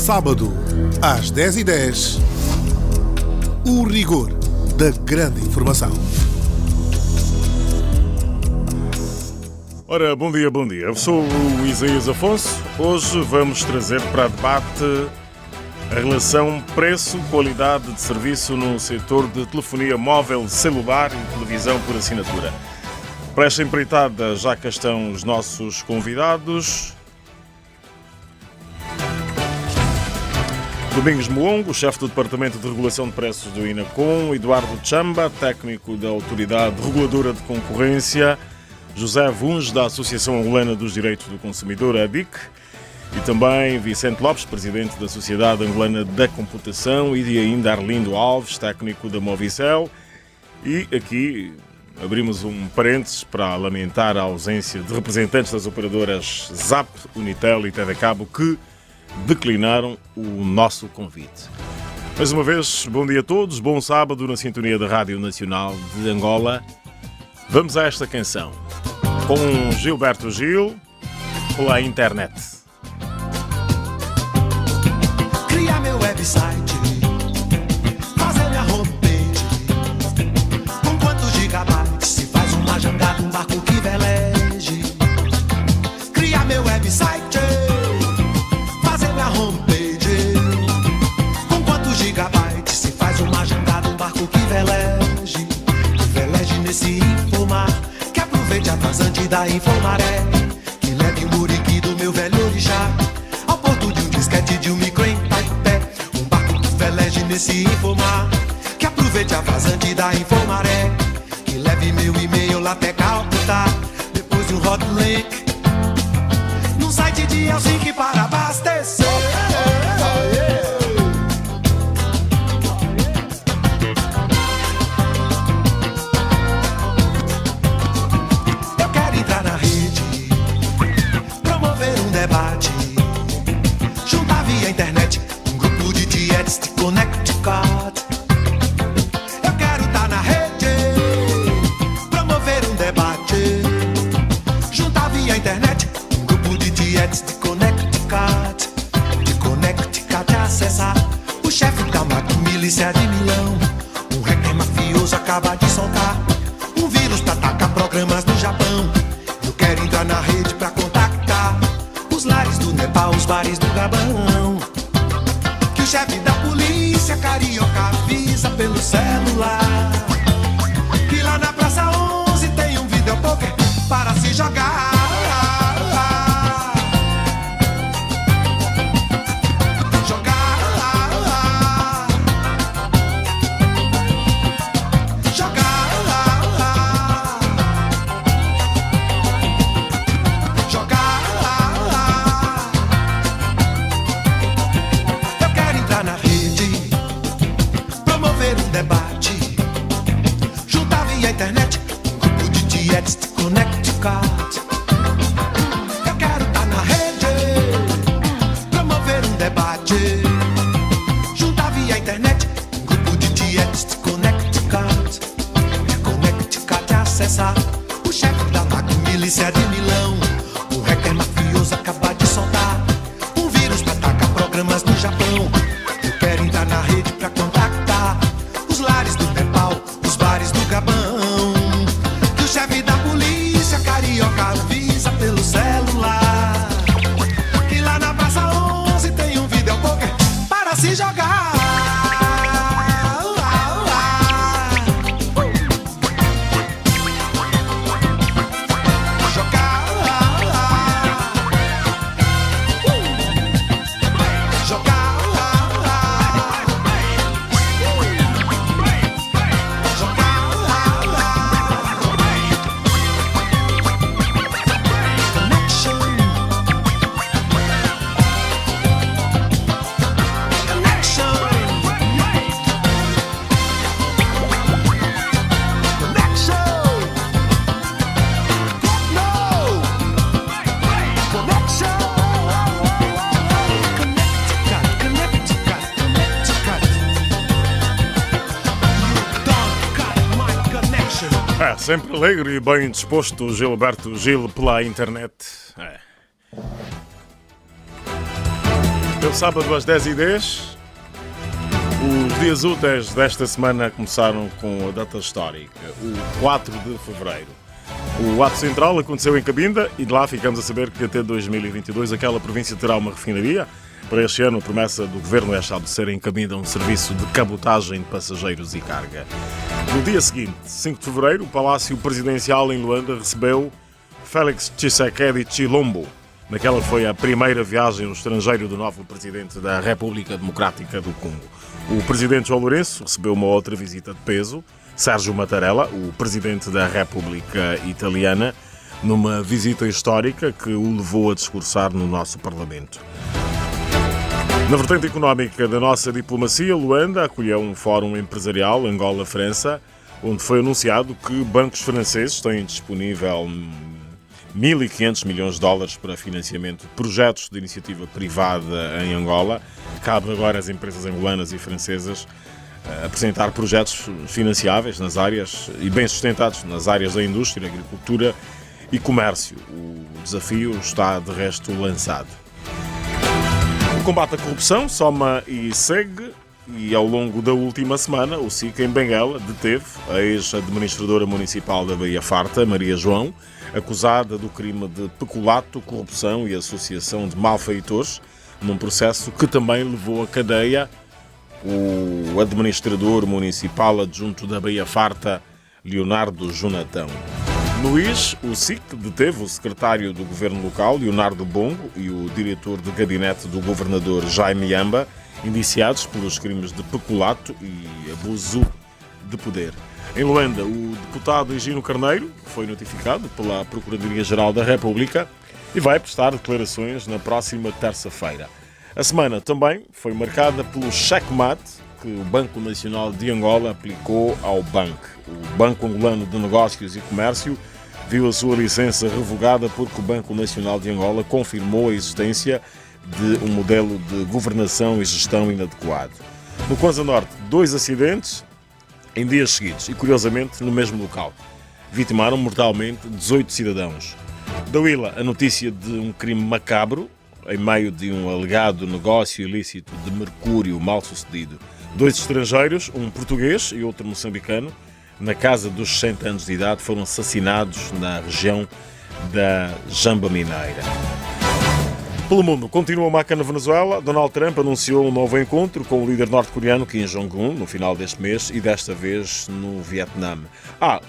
Sábado, às 10h10, o rigor da grande informação. Ora, bom dia. Eu sou o Isaías Afonso. Hoje vamos trazer para debate a relação preço-qualidade de serviço no setor de telefonia móvel, celular e televisão por assinatura. Para esta empreitada já cá estão os nossos convidados. Domingos Moongo, chefe do Departamento de Regulação de Preços do INACOM, Eduardo Chamba, técnico da Autoridade Reguladora de Concorrência, José Vuns, da Associação Angolana dos Direitos do Consumidor, ADIC, e também Vicente Lopes, presidente da Sociedade Angolana da Computação, e ainda Arlindo Alves, técnico da Movicel. E aqui abrimos um parênteses para lamentar a ausência de representantes das operadoras ZAP, Unitel e TV Cabo que declinaram o nosso convite. Mais uma vez, bom dia a todos, bom sábado na sintonia da Rádio Nacional de Angola. Vamos a esta canção com Gilberto Gil pela internet. Criar meu website, fazer minha homepage. Com quantos gigabytes se faz uma jangada, um barco que veleje? Criar meu website, fazer minha homepage. Com quantos gigabytes se faz uma jangada, um barco que veleje? Que veleje nesse infomar, que aproveite a vazante da Infomaré, que leve o muriqui do meu velho orixá ao porto de um disquete de um micro em Taipé. Um barco que veleje nesse infomar, que aproveite a vazante da Infomaré, que leve meu e-mail lá até Calcutá, depois de um hot link num site de Helsinki para abastecer. Eu quero entrar na rede, promover um debate, juntar via internet um grupo de tietes de Connecticut. Eu quero estar na rede, promover um debate, juntar via internet um grupo de tietes de Connecticut. De Connecticut acessar o chefe da milícia de Milão. Um hacker mafioso acaba de soltar um vírus pra atacar programas no Japão. Eu quero entrar na rede pra contactar os lares do Nepal, os bares do Gabão. Que o chefe da polícia carioca avisa pelo celular que lá na Praça 11 tem um videopoker para se jogar. Connecticut. Eu quero estar na rede, promover um debate, juntar via internet um grupo de tietes de Connecticut. De Connecticut acessar o chefe da milícia de Milão. O hacker mafioso acaba de soltar um vírus pra atacar programas no Japão. Eu quero entrar na rede pra contactar os lares do Nepal, os bares do Gabão. Que o chefe da polícia carioca avisa pelo celular que lá na Praça 11 tem um videopoker para se jogar. Sempre alegre e bem disposto, Gilberto Gil pela internet. É o sábado às 10h10. Os dias úteis desta semana começaram com a data histórica, o 4 de fevereiro. O ato central aconteceu em Cabinda e de lá ficamos a saber que até 2022 aquela província terá uma refinaria. Para este ano, a promessa do governo é de ser em Cabinda um serviço de cabotagem de passageiros e carga. No dia seguinte, 5 de fevereiro, o Palácio Presidencial em Luanda recebeu Félix Tshisekedi Tshilombo. Naquela foi a primeira viagem ao estrangeiro do novo presidente da República Democrática do Congo. O presidente João Lourenço recebeu uma outra visita de peso, Sérgio Mattarella, o presidente da República Italiana, numa visita histórica que o levou a discursar no nosso Parlamento. Na vertente económica da nossa diplomacia, Luanda acolheu um fórum empresarial Angola-França, onde foi anunciado que bancos franceses têm disponível 1.500 milhões de dólares para financiamento de projetos de iniciativa privada em Angola. Cabe agora às empresas angolanas e francesas apresentar projetos financiáveis nas áreas e bem sustentados nas áreas da indústria, agricultura e comércio. O desafio está, de resto, lançado. O combate à corrupção soma e segue, e ao longo da última semana o SIC em Benguela deteve a ex-administradora municipal da Baía Farta, Maria João, acusada do crime de peculato, corrupção e associação de malfeitores, num processo que também levou à cadeia o administrador municipal adjunto da Baía Farta, Leonardo Jonatão. No IS, o SIC deteve o secretário do governo local, Leonardo Bongo, e o diretor de gabinete do governador, Jaime Yamba, indiciados pelos crimes de peculato e abuso de poder. Em Luanda, o deputado Higino Carneiro foi notificado pela Procuradoria-Geral da República e vai prestar declarações na próxima terça-feira. A semana também foi marcada pelo checkmate que o Banco Nacional de Angola aplicou ao BANC. O Banco Angolano de Negócios e Comércio viu a sua licença revogada porque o Banco Nacional de Angola confirmou a existência de um modelo de governação e gestão inadequado. No Kwanza Norte, 2 acidentes em dias seguidos e, curiosamente, no mesmo local. Vitimaram mortalmente 18 cidadãos. Da Huila, a notícia de um crime macabro em meio de um alegado negócio ilícito de mercúrio mal sucedido. 2 estrangeiros, um português e outro moçambicano, na casa dos 60 anos de idade, foram assassinados na região da Jamba Mineira. Pelo mundo, continua a maca na Venezuela. Donald Trump anunciou um novo encontro com o líder norte-coreano Kim Jong-un no final deste mês e desta vez no Vietnã.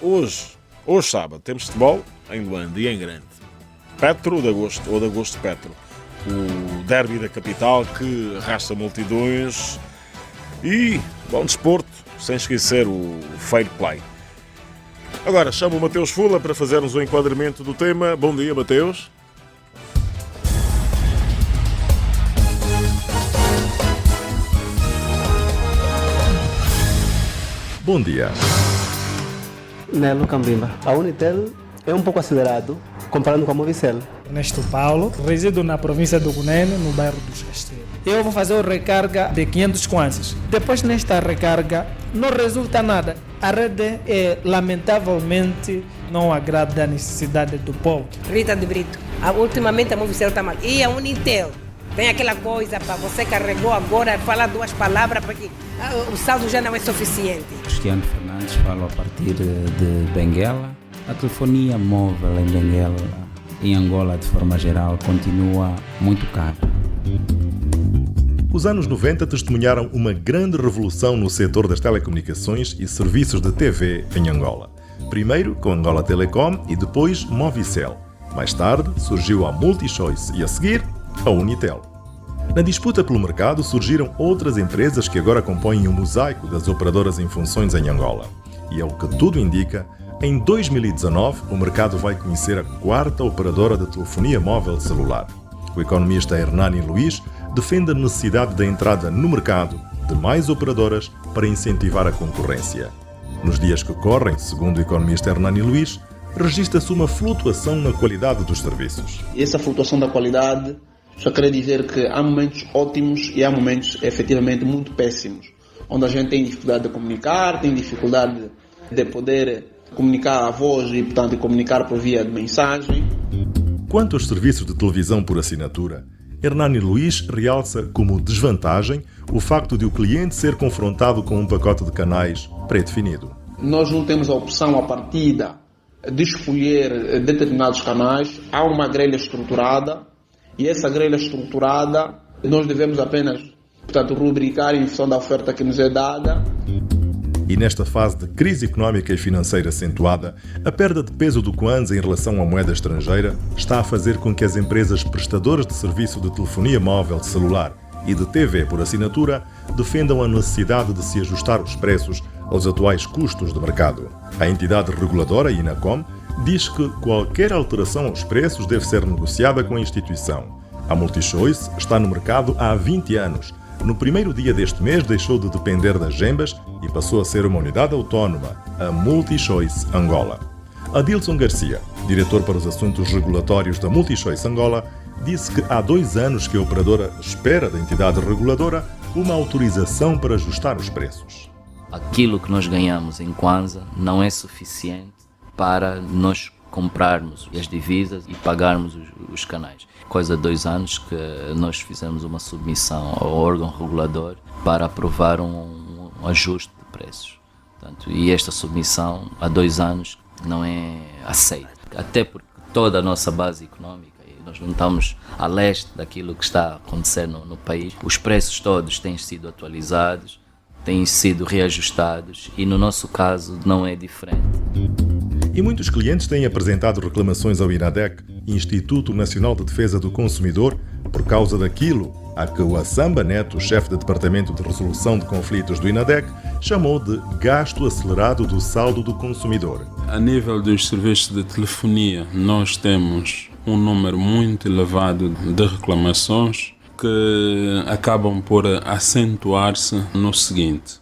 Hoje sábado, temos futebol em Luanda e em Grande. Petro de Agosto Petro. O derby da capital que arrasta multidões e bom desporto, sem esquecer o fair play. Agora chamo o Mateus Fula para fazermos o enquadramento do tema. Bom dia, Mateus. Bom dia. Nelo Cambimba. A Unitel é um pouco acelerado comparando com a Movicel. Ernesto Paulo, resido na província do Cunene, no bairro dos Rasteiros. Eu vou fazer a recarga de 500 kwanzas. Depois nesta recarga não resulta nada. A rede lamentavelmente não agrada a necessidade do povo. Rita de Brito, ultimamente a Movicel está mal. E a Unitel tem aquela coisa para você carregou agora, fala 2 palavras porque o saldo já não é suficiente. Cristiano Fernandes fala a partir de Benguela. A telefonia móvel em Benguela, em Angola de forma geral, continua muito cara. Os anos 90 testemunharam uma grande revolução no setor das telecomunicações e serviços de TV em Angola. Primeiro com Angola Telecom e depois Movicel. Mais tarde surgiu a MultiChoice e a seguir a Unitel. Na disputa pelo mercado surgiram outras empresas que agora compõem o mosaico das operadoras em funções em Angola. E ao que tudo indica, em 2019 o mercado vai conhecer a 4ª operadora de telefonia móvel celular. O economista Hernani Luiz defende a necessidade da entrada no mercado de mais operadoras para incentivar a concorrência. Nos dias que correm, segundo o economista Hernani Luiz, registra-se uma flutuação na qualidade dos serviços. Essa flutuação da qualidade só quer dizer que há momentos ótimos e há momentos efetivamente muito péssimos, onde a gente tem dificuldade de comunicar, tem dificuldade de poder comunicar a voz e, portanto, comunicar por via de mensagem. Quanto aos serviços de televisão por assinatura, Hernani Luiz realça como desvantagem o facto de o cliente ser confrontado com um pacote de canais pré-definido. Nós não temos a opção, a partida, de escolher determinados canais. Há uma grelha estruturada e essa grelha estruturada nós devemos apenas, portanto, rubricar em função da oferta que nos é dada. E nesta fase de crise económica e financeira acentuada, a perda de peso do kwanza em relação à moeda estrangeira está a fazer com que as empresas prestadoras de serviço de telefonia móvel celular e de TV por assinatura defendam a necessidade de se ajustar os preços aos atuais custos de mercado. A entidade reguladora, INACOM, diz que qualquer alteração aos preços deve ser negociada com a instituição. A MultiChoice está no mercado há 20 anos. No primeiro dia deste mês deixou de depender das Gembas e passou a ser uma unidade autónoma, a MultiChoice Angola. Adilson Garcia, diretor para os assuntos regulatórios da MultiChoice Angola, disse que há 2 anos que a operadora espera da entidade reguladora uma autorização para ajustar os preços. Aquilo que nós ganhamos em Kwanza não é suficiente para nós comprarmos as divisas e pagarmos os canais. Coisa de 2 anos que nós fizemos uma submissão ao órgão regulador para aprovar um ajuste de preços. Portanto, e esta submissão há 2 anos não é aceita, até porque toda a nossa base económica, nós não estamos a leste daquilo que está a acontecer no país. Os preços todos têm sido atualizados, têm sido reajustados e no nosso caso não é diferente. E muitos clientes têm apresentado reclamações ao INADEC, Instituto Nacional de Defesa do Consumidor, por causa daquilo a que o Assamba Neto, chefe de Departamento de Resolução de Conflitos do INADEC, chamou de gasto acelerado do saldo do consumidor. A nível dos serviços de telefonia, nós temos um número muito elevado de reclamações que acabam por acentuar-se no seguinte: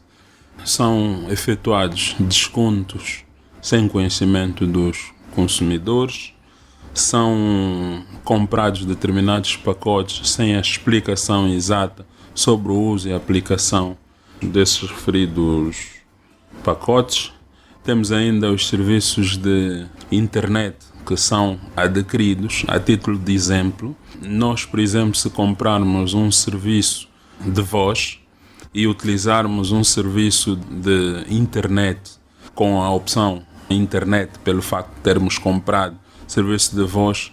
são efetuados descontos sem conhecimento dos consumidores, são comprados determinados pacotes sem a explicação exata sobre o uso e a aplicação desses referidos pacotes. Temos ainda os serviços de internet que são adquiridos. A título de exemplo, nós, por exemplo, se comprarmos um serviço de voz e utilizarmos um serviço de internet com a opção internet, pelo facto de termos comprado serviço de voz,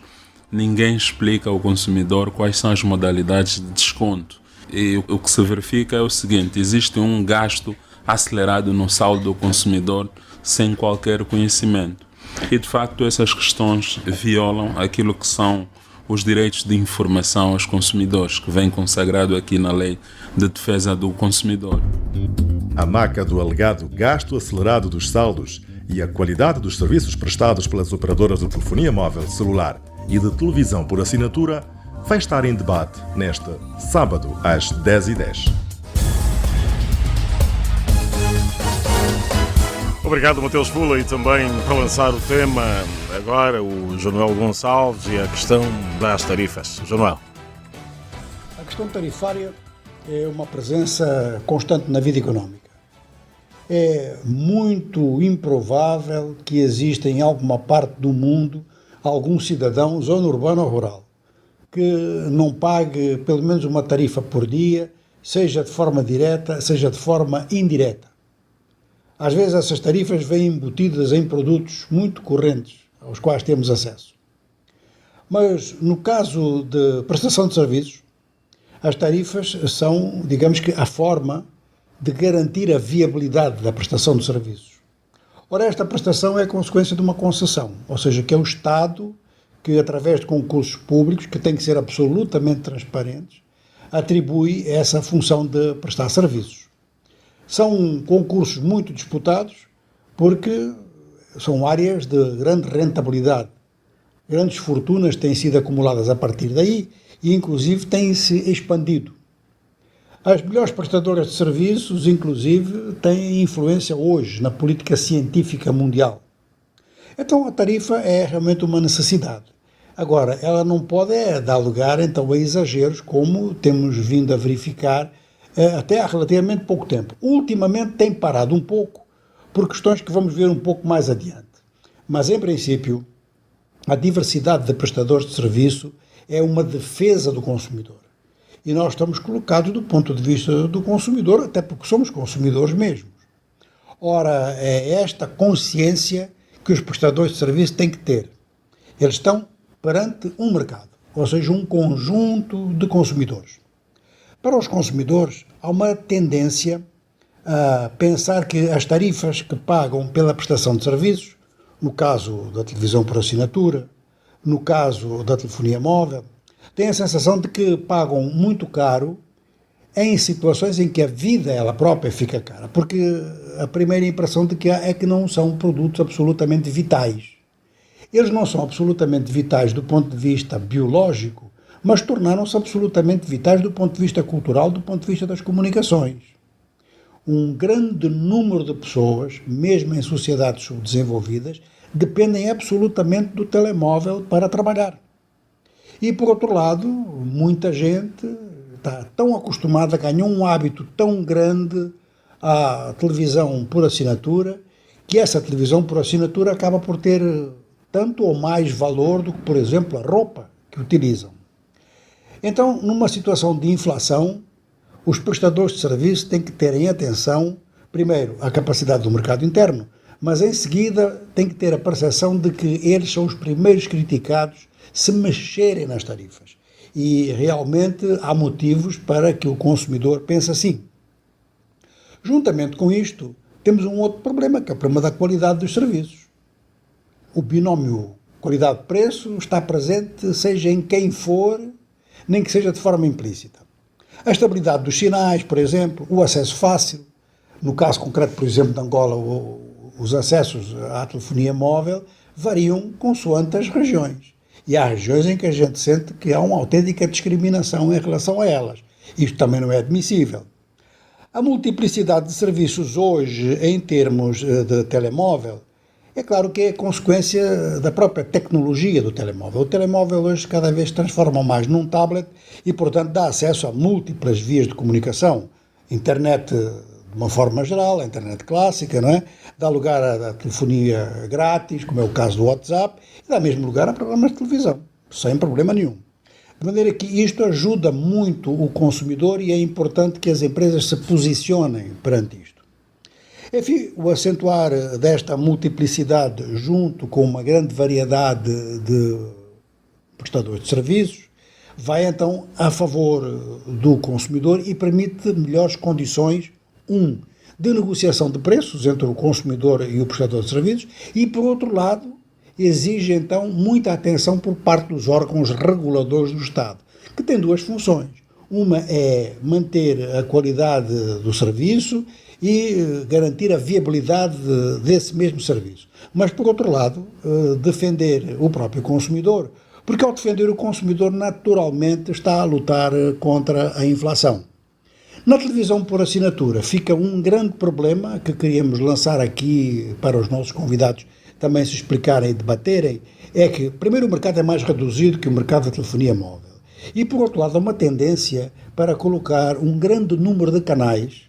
ninguém explica ao consumidor quais são as modalidades de desconto. E o que se verifica é o seguinte: existe um gasto acelerado no saldo do consumidor sem qualquer conhecimento. E de facto essas questões violam aquilo que são os direitos de informação aos consumidores, que vem consagrado aqui na Lei de Defesa do Consumidor. A marca do alegado gasto acelerado dos saldos e a qualidade dos serviços prestados pelas operadoras de telefonia móvel, celular e de televisão por assinatura vai estar em debate neste sábado às 10h10. Obrigado, Mateus Pula, e também para lançar o tema agora o João Gonçalves e a questão das tarifas. João. A questão tarifária é uma presença constante na vida económica. É muito improvável que exista em alguma parte do mundo algum cidadão, zona urbana ou rural, que não pague pelo menos uma tarifa por dia, seja de forma direta, seja de forma indireta. Às vezes essas tarifas vêm embutidas em produtos muito correntes, aos quais temos acesso. Mas no caso de prestação de serviços, as tarifas são, digamos que, a forma de garantir a viabilidade da prestação de serviços. Ora, esta prestação é consequência de uma concessão, ou seja, que é o Estado que, através de concursos públicos, que têm que ser absolutamente transparentes, atribui essa função de prestar serviços. São concursos muito disputados porque são áreas de grande rentabilidade. Grandes fortunas têm sido acumuladas a partir daí e, inclusive, têm-se expandido. As melhores prestadoras de serviços, inclusive, têm influência hoje na política científica mundial. Então, a tarifa é realmente uma necessidade. Agora, ela não pode dar lugar, então, a exageros, como temos vindo a verificar até há relativamente pouco tempo. Ultimamente tem parado um pouco, por questões que vamos ver um pouco mais adiante. Mas, em princípio, a diversidade de prestadores de serviço é uma defesa do consumidor. E nós estamos colocados do ponto de vista do consumidor, até porque somos consumidores mesmos. Ora, é esta consciência que os prestadores de serviço têm que ter. Eles estão perante um mercado, ou seja, um conjunto de consumidores. Para os consumidores, há uma tendência a pensar que as tarifas que pagam pela prestação de serviços, no caso da televisão por assinatura, no caso da telefonia móvel, têm a sensação de que pagam muito caro em situações em que a vida ela própria fica cara, porque a primeira impressão de que há é que não são produtos absolutamente vitais. Eles não são absolutamente vitais do ponto de vista biológico, mas tornaram-se absolutamente vitais do ponto de vista cultural, do ponto de vista das comunicações. Um grande número de pessoas, mesmo em sociedades subdesenvolvidas, dependem absolutamente do telemóvel para trabalhar. E, por outro lado, muita gente está tão acostumada, ganhou um hábito tão grande à televisão por assinatura, que essa televisão por assinatura acaba por ter tanto ou mais valor do que, por exemplo, a roupa que utilizam. Então, numa situação de inflação, os prestadores de serviço têm que ter em atenção, primeiro, a capacidade do mercado interno, mas em seguida têm que ter a percepção de que eles são os primeiros criticados se mexerem nas tarifas. E realmente há motivos para que o consumidor pense assim. Juntamente com isto, temos um outro problema, que é o problema da qualidade dos serviços. O binómio qualidade-preço está presente, seja em quem for, nem que seja de forma implícita. A estabilidade dos sinais, por exemplo, o acesso fácil. No caso concreto, por exemplo, de Angola, os acessos à telefonia móvel variam consoante as regiões. E há regiões em que a gente sente que há uma autêntica discriminação em relação a elas. Isto também não é admissível. A multiplicidade de serviços hoje, em termos de telemóvel, é claro que é consequência da própria tecnologia do telemóvel. O telemóvel hoje cada vez se transforma mais num tablet e, portanto, dá acesso a múltiplas vias de comunicação. Internet de uma forma geral, a internet clássica, não é? Dá lugar à telefonia grátis, como é o caso do WhatsApp, e dá mesmo lugar a programas de televisão, sem problema nenhum. De maneira que isto ajuda muito o consumidor e é importante que as empresas se posicionem perante isto. Enfim, o acentuar desta multiplicidade junto com uma grande variedade de prestadores de serviços vai então a favor do consumidor e permite melhores condições, de negociação de preços entre o consumidor e o prestador de serviços e, por outro lado, exige então muita atenção por parte dos órgãos reguladores do Estado, que têm duas funções. Uma é manter a qualidade do serviço e garantir a viabilidade desse mesmo serviço. Mas, por outro lado, defender o próprio consumidor, porque ao defender o consumidor, naturalmente, está a lutar contra a inflação. Na televisão por assinatura fica um grande problema que queríamos lançar aqui para os nossos convidados também se explicarem e debaterem, é que, primeiro, o mercado é mais reduzido que o mercado da telefonia móvel. E, por outro lado, há uma tendência para colocar um grande número de canais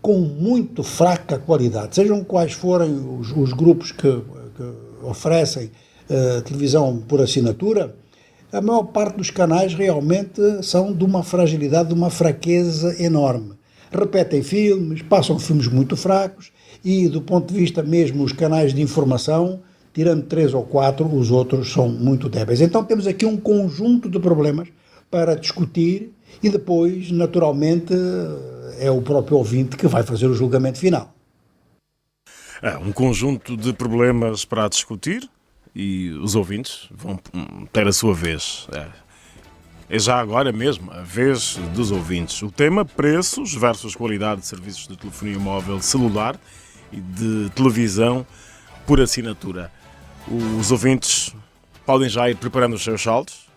com muito fraca qualidade, sejam quais forem os grupos que oferecem televisão por assinatura, a maior parte dos canais realmente são de uma fragilidade, de uma fraqueza enorme. Repetem filmes, passam filmes muito fracos e, do ponto de vista mesmo, os canais de informação, tirando 3 ou 4, os outros são muito débeis. Então temos aqui um conjunto de problemas para discutir e depois, naturalmente, é o próprio ouvinte que vai fazer o julgamento final. É um conjunto de problemas para discutir e os ouvintes vão ter a sua vez. É já agora mesmo a vez dos ouvintes. O tema: preços versus qualidade de serviços de telefonia móvel celular e de televisão por assinatura. Os ouvintes podem já ir preparando os seus saltos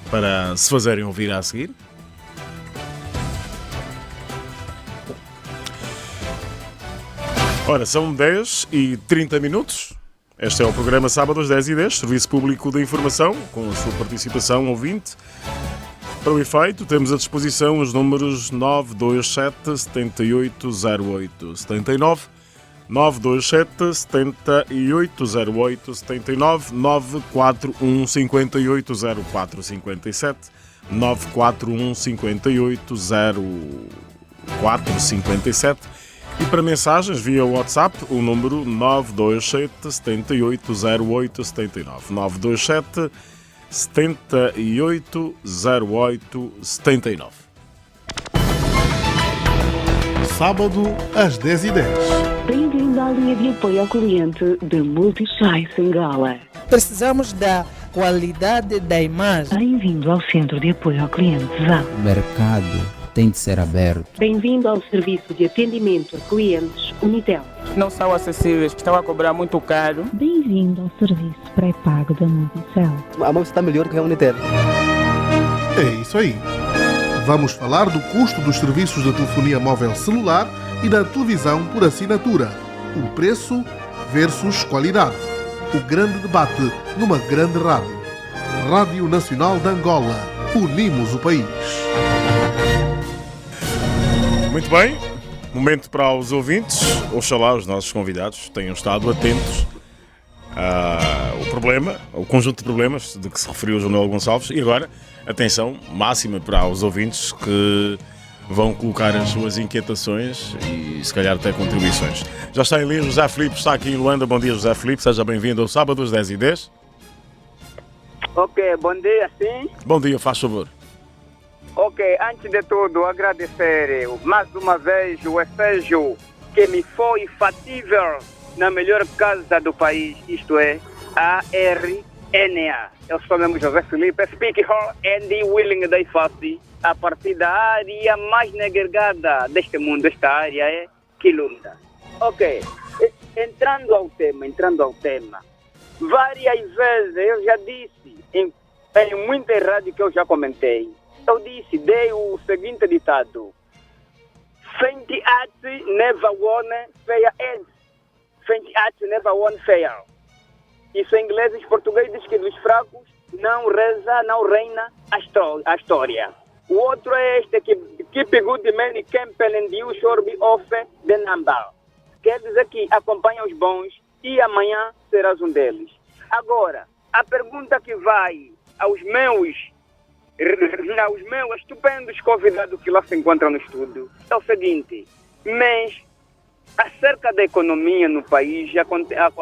para se fazerem ouvir a seguir. Ora, são 10h30. Este é o programa Sábado às 10h10, Serviço Público de Informação, com a sua participação ouvinte. Para o efeito, temos à disposição os números 927 7808 79, 927 7808 79 941 58 04 57 941 58 04 57 e para mensagens via WhatsApp o número 927 7808 79 927 7808 79. Sábado, às 10h10. Bem-vindo à linha de apoio ao cliente de Multichoice Angola. Precisamos da qualidade da imagem. Bem-vindo ao Centro de Apoio ao Cliente ZAP. O mercado tem de ser aberto. Bem-vindo ao Serviço de Atendimento a Clientes Unitel. Não são acessíveis, estão a cobrar muito caro. Bem-vindo ao serviço pré-pago da Movicel. A Movicel está melhor que a Unitel. É isso aí. Vamos falar do custo dos serviços de telefonia móvel celular e da televisão por assinatura. O preço versus qualidade. O grande debate numa grande rádio. Rádio Nacional de Angola. Unimos o país. Muito bem, momento para os ouvintes, oxalá os nossos convidados tenham estado atentos ao problema, ao conjunto de problemas de que se referiu o João Gonçalves e agora, atenção máxima para os ouvintes que vão colocar as suas inquietações e se calhar até contribuições. Já está em linha José Filipe, está aqui em Luanda. Bom dia, José Filipe, seja bem-vindo ao sábado às 10h10. Ok, bom dia, sim. Bom dia, faz favor. Ok, antes de tudo, agradecer mais uma vez o ensejo que me foi fatível na melhor casa do país, isto é, a RNA. Eu sou mesmo José Filipe, speak her and willing day fast, a partir da área mais negregada deste mundo. Esta área é Quilunda. Ok, entrando ao tema, várias vezes eu já disse, em muita rádio que eu já comentei, dei o seguinte ditado: Faint hearts never won fair ends. Faint hearts never won fair. Isso em inglês e em português diz que dos fracos não reina a história. O outro é este que keep good men camping and you sure be off the number. Quer dizer que acompanha os bons e amanhã serás um deles. Agora, a pergunta que vai aos meus estupendos convidados que lá se encontram no estúdio é o seguinte: mas acerca da economia no país,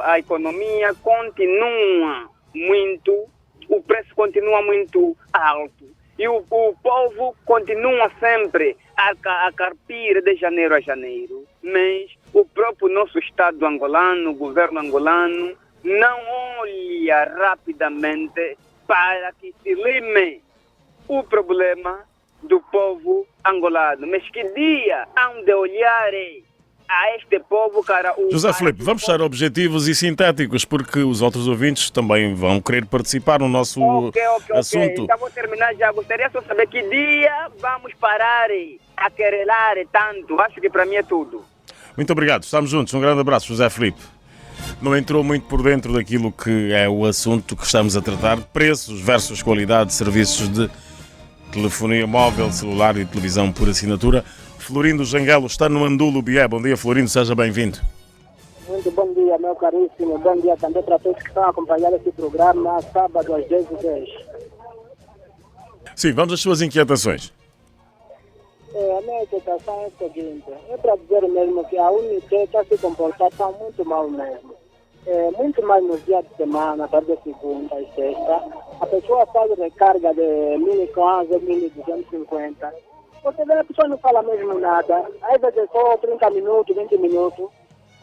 a economia continua muito, o preço continua muito alto e o povo continua sempre a carpir de janeiro a janeiro, mas o próprio nosso Estado angolano, o governo angolano, não olha rapidamente para que se lime o problema do povo angolano. Mas que dia hão de olhar a este povo, cara? José Filipe, vamos ser objetivos e sintéticos, porque os outros ouvintes também vão querer participar no nosso assunto. Então vou terminar já. Gostaria só de saber que dia vamos parar a querelar tanto. Acho que para mim é tudo. Muito obrigado. Estamos juntos. Um grande abraço, José Filipe. Não entrou muito por dentro daquilo que é o assunto que estamos a tratar, preços versus qualidade de serviços de telefonia móvel, celular e televisão por assinatura. Florindo Janguelo está no Andulo Bié. Bom dia, Florindo, seja bem-vindo. Muito bom dia, meu caríssimo. Bom dia também para todos que estão a acompanhar esse programa sábado às 10h10. Sim, vamos às suas inquietações. A minha inquietação é a seguinte: é para dizer mesmo que a Unitel está se comportando muito mal mesmo. Muito mais nos dias de semana, tarde de segunda e sexta, a pessoa faz recarga de 1.500, 1.250. Você vê, a pessoa não fala mesmo nada. Às vezes é só 30 minutos, 20 minutos.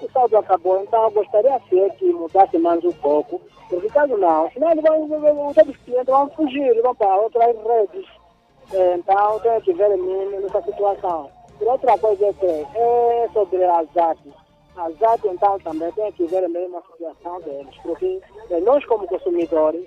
O saldo acabou. Então eu gostaria que mudasse mais um pouco. Porque caso não, senão os clientes vão fugir, vão para outras redes. Então tem que ver nessa situação. E outra coisa é sobre a ZAC. A ZAC então também tem que ver mesmo a situação deles. Porque nós como consumidores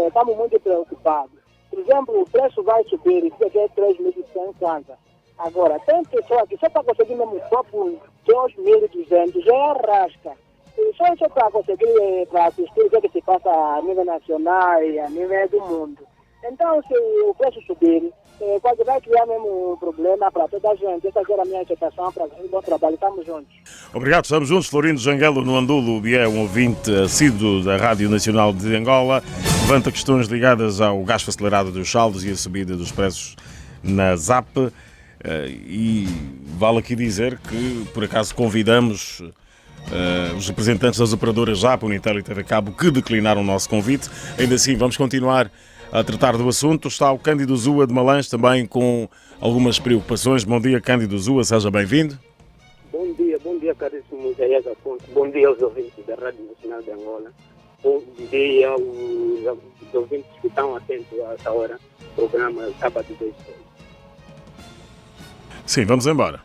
estamos muito preocupados. Por exemplo, o preço vai subir, isso aqui é 3.100 Agora, tem pessoa que só para conseguir mesmo o próprio 2.200 já é rasca. E só para conseguir, para assistir o que se passa a nível nacional e a nível do mundo. Então, se o preço subir, pode vai criar mesmo um problema para toda a gente. Essa era a minha inquietação para um bom trabalho. Estamos juntos. Obrigado, estamos juntos. Florindo Janguelo, no Andulo, é um ouvinte assíduo da Rádio Nacional de Angola. Levanta questões ligadas ao gasto acelerado dos saldos e a subida dos preços na ZAP. E vale aqui dizer que, por acaso, convidamos os representantes das operadoras ZAP, Unitel e TV Cabo, que declinaram o nosso convite. Ainda assim, vamos continuar a tratar do assunto. Está o Cândido Zua de Malães também com algumas preocupações. Bom dia, Cândido Zua, seja bem-vindo. Bom dia, caríssimo Jair Afonso. Bom dia aos ouvintes da Rádio Nacional de Angola. Bom dia aos ouvintes que estão atentos a essa hora, programa Sábado 2. Sim, vamos embora.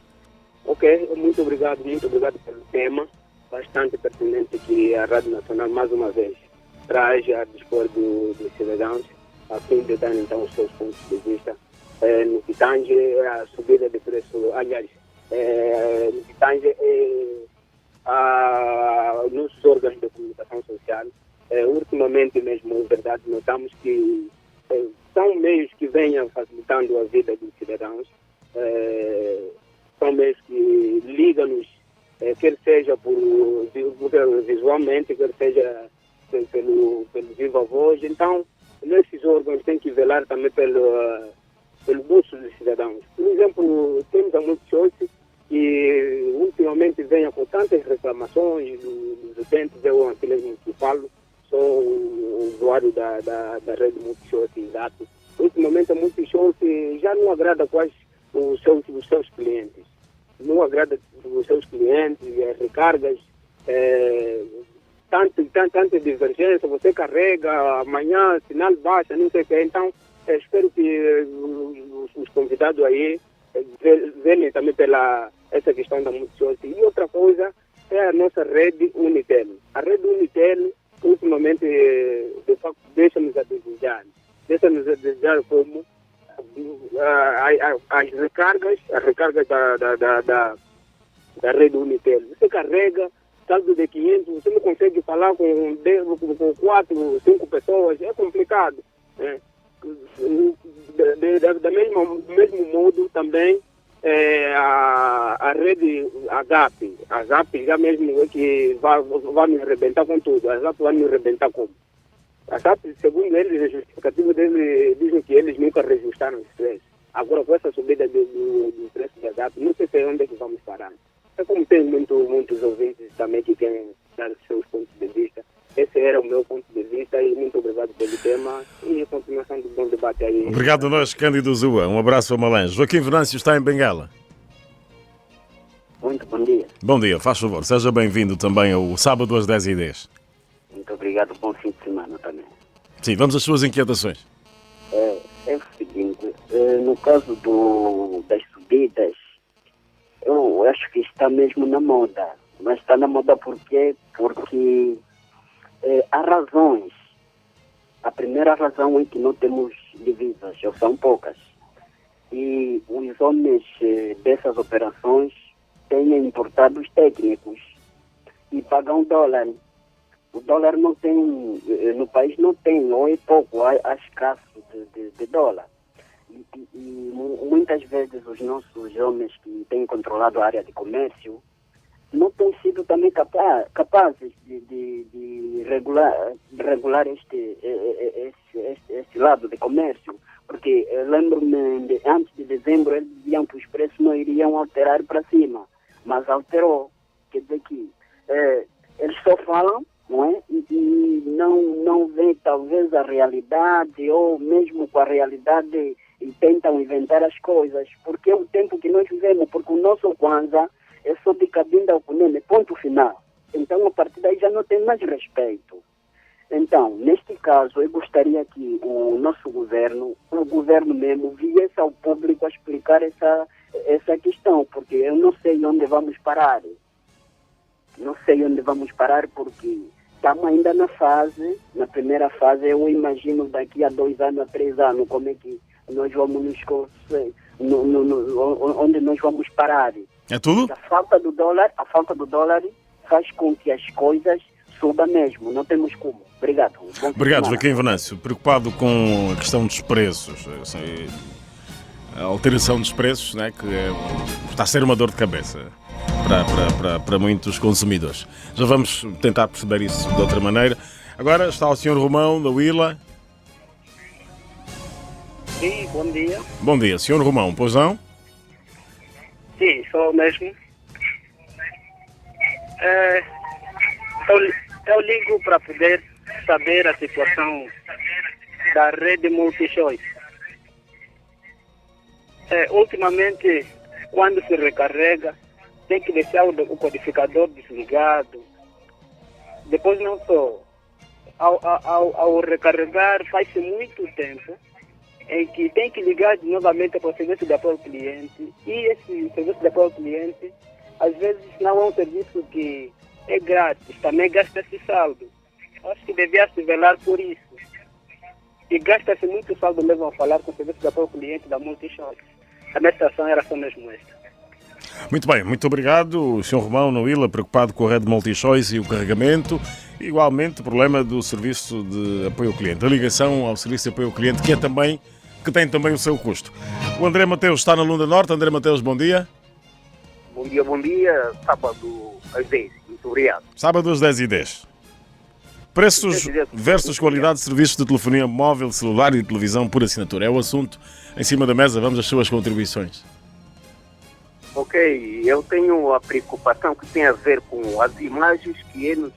Ok, muito obrigado pelo tema, bastante pertinente que a Rádio Nacional mais uma vez traz a dispor dos cidadãos, a fim de dar então os seus pontos de vista no que tange a subida de preço, aliás, no que tange nos órgãos de comunicação social. Ultimamente mesmo, em verdade, notamos que são meios que venham facilitando a vida dos cidadãos, são meios que ligam-nos, quer seja visualmente, quer seja pelo viva voz. Então, nesses órgãos tem que velar também pelo bolso dos cidadãos. Por exemplo, temos a Multichoice que ultimamente vem com tantas reclamações dos utentes. Eu aqui mesmo que falo, sou usuário da rede Multichoice Exato. Ultimamente a Multichoice já não agrada quase os seus clientes. Não agrada os seus clientes, as recargas, tanta divergência, você carrega, amanhã sinal baixa, não sei o que. Então, espero que os convidados aí velem também pela essa questão da Multichoice. E outra coisa é a nossa rede Unitel. A rede Unitel, ultimamente, de facto, deixa-nos a desejar. Deixa-nos a desejar como as recargas da rede Unitel. Você carrega, saldo de 500, você não consegue falar com 4, 5 pessoas, é complicado. Né? Do mesmo modo também a rede ZAP. A ZAP já mesmo é que vai me arrebentar com tudo. A ZAP vai me arrebentar como? A ZAP, segundo eles, a justificativa deles dizem que eles nunca reajustaram os preços. Agora, com essa subida do preço da ZAP, não sei se onde é que vamos parar. É como tem muitos ouvintes também que querem dar seus pontos de vista. Esse era o meu ponto de vista e muito obrigado pelo tema e a continuação do bom debate aí. Obrigado a nós, Cândido Zua. Um abraço a Malães. Joaquim Venâncio está em Benguela. Muito bom dia. Bom dia, faz favor. Seja bem-vindo também ao sábado às 10h10. Muito obrigado, bom fim de semana também. Sim, vamos às suas inquietações. É o seguinte, no caso das subidas, eu acho que está mesmo na moda. Mas está na moda por quê? Porque há razões. A primeira razão é que não temos divisas, ou são poucas. E os homens dessas operações têm importado os técnicos e pagam dólar. O dólar não tem, no país não tem, ou é pouco, há escasso de dólar. E muitas vezes os nossos homens que têm controlado a área de comércio não têm sido também capazes de regular esse lado de comércio. Porque lembro-me, antes de dezembro, eles diziam que os preços não iriam alterar para cima, mas alterou. Quer dizer que eles só falam, não é? E não veem talvez a realidade, ou mesmo com a realidade e tentam inventar as coisas, porque é o tempo que nós vivemos, porque o nosso Kwanza é só de Cabinda ao Cunene, ponto final. Então, a partir daí já não tem mais respeito. Então, neste caso, eu gostaria que o nosso governo, o governo mesmo, viesse ao público a explicar essa questão, porque eu não sei onde vamos parar. Não sei onde vamos parar, porque estamos ainda na primeira fase. Eu imagino daqui a 2 anos, a 3 anos, como é que nós vamos onde nós vamos parar. É tudo? A falta do dólar faz com que as coisas suba mesmo, não temos como. Obrigado. Obrigado, Joaquim Venâncio. Preocupado com a questão dos preços, assim, a alteração dos preços, né, que está a ser uma dor de cabeça para muitos consumidores. Já vamos tentar perceber isso de outra maneira. Agora está o Sr. Romão, da Willa. Sim, bom dia. Bom dia, Sr. Romão, pois não? Sim, sou o mesmo. Eu ligo para poder saber a situação da rede MultiChoice. Ultimamente, quando se recarrega, tem que deixar o codificador desligado. Depois não só. Ao recarregar, faz-se muito tempo em que tem que ligar novamente para o serviço de apoio ao cliente. E esse serviço de apoio ao cliente, às vezes, não é um serviço que é grátis, também gasta-se saldo. Acho que devia se velar por isso. E gasta-se muito saldo mesmo ao falar com o serviço de apoio ao cliente da MultiChoice. A minha situação era só mesmo esta. Muito bem, muito obrigado. O Sr. Romão, na Willa, preocupado com a rede MultiChoice e o carregamento. Igualmente, o problema do serviço de apoio ao cliente. A ligação ao serviço de apoio ao cliente, que tem também o seu custo. O André Mateus está na Lunda Norte. André Mateus, bom dia. Bom dia. Sábado às 10. Muito obrigado. Sábado às 10h10. Preços versus qualidade de serviços de telefonia móvel, celular e televisão por assinatura. É o assunto em cima da mesa. Vamos às suas contribuições. Ok, eu tenho a preocupação que tem a ver com as imagens que é nos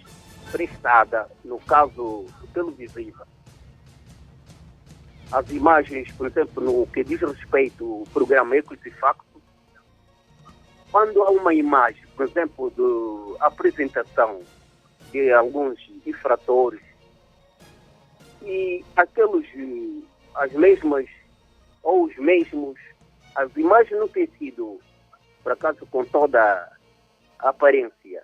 prestada, no caso televisiva. As imagens, por exemplo, no que diz respeito ao programa Ecos e Factos, quando há uma imagem, por exemplo, de apresentação de alguns infratores e as mesmas ou os mesmos, as imagens não têm sido, por acaso, com toda a aparência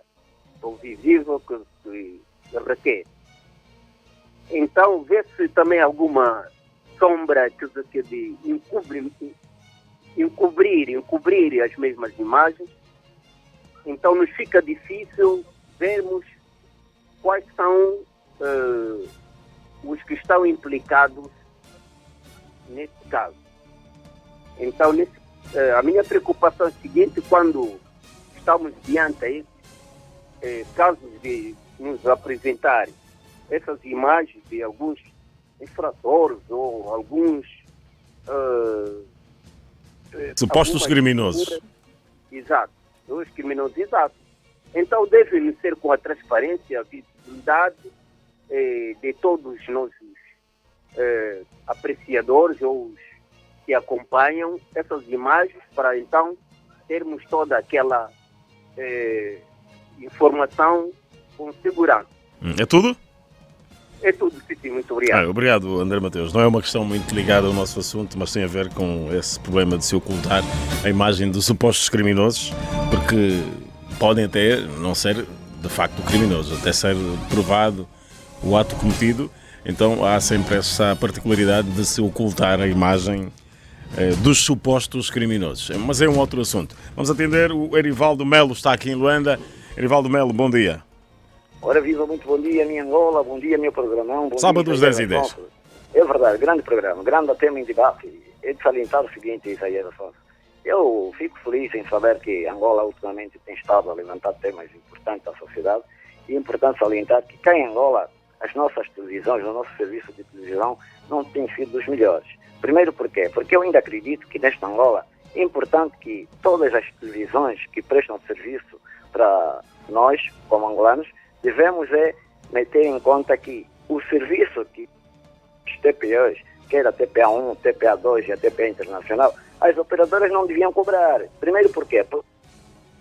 ou visível que se requer. Então, vê-se também alguma sombra de encobrir as mesmas imagens. Então, nos fica difícil vermos quais são os que estão implicados nesse caso. Então, a minha preocupação é a seguinte: quando estamos diante aí, casos de nos apresentarem essas imagens de alguns infratores ou alguns supostos criminosos. Exato, os criminosos, exato. Então deve ser com a transparência, a visibilidade de todos os nossos apreciadores ou os que acompanham essas imagens, para então termos toda aquela informação com segurança. É tudo? É tudo, sim, muito obrigado. Obrigado, André Mateus. Não é uma questão muito ligada ao nosso assunto, mas tem a ver com esse problema de se ocultar a imagem dos supostos criminosos, porque podem até não ser de facto criminosos, até ser provado o ato cometido. Então há sempre essa particularidade de se ocultar a imagem dos supostos criminosos. Mas é um outro assunto. Vamos atender o Erivaldo Melo, está aqui em Luanda. Erivaldo Melo, bom dia. Ora viva, muito bom dia, minha Angola, bom dia, meu programão. Bom Sábado dia, às 10h10. É verdade, grande programa, grande tema em debate. É de salientar o seguinte, Isaías Afonso. Eu fico feliz em saber que Angola ultimamente tem estado a levantar temas importantes da sociedade, e é importante salientar que cá em Angola as nossas televisões, o nosso serviço de televisão não tem sido dos melhores. Primeiro porquê? Porque eu ainda acredito que nesta Angola é importante que todas as televisões que prestam serviço para nós, como angolanos, devemos meter em conta que o serviço que os TPAs, quer a TPA1, TPA2 e a TPA Internacional, as operadoras não deviam cobrar. Primeiro porquê? Por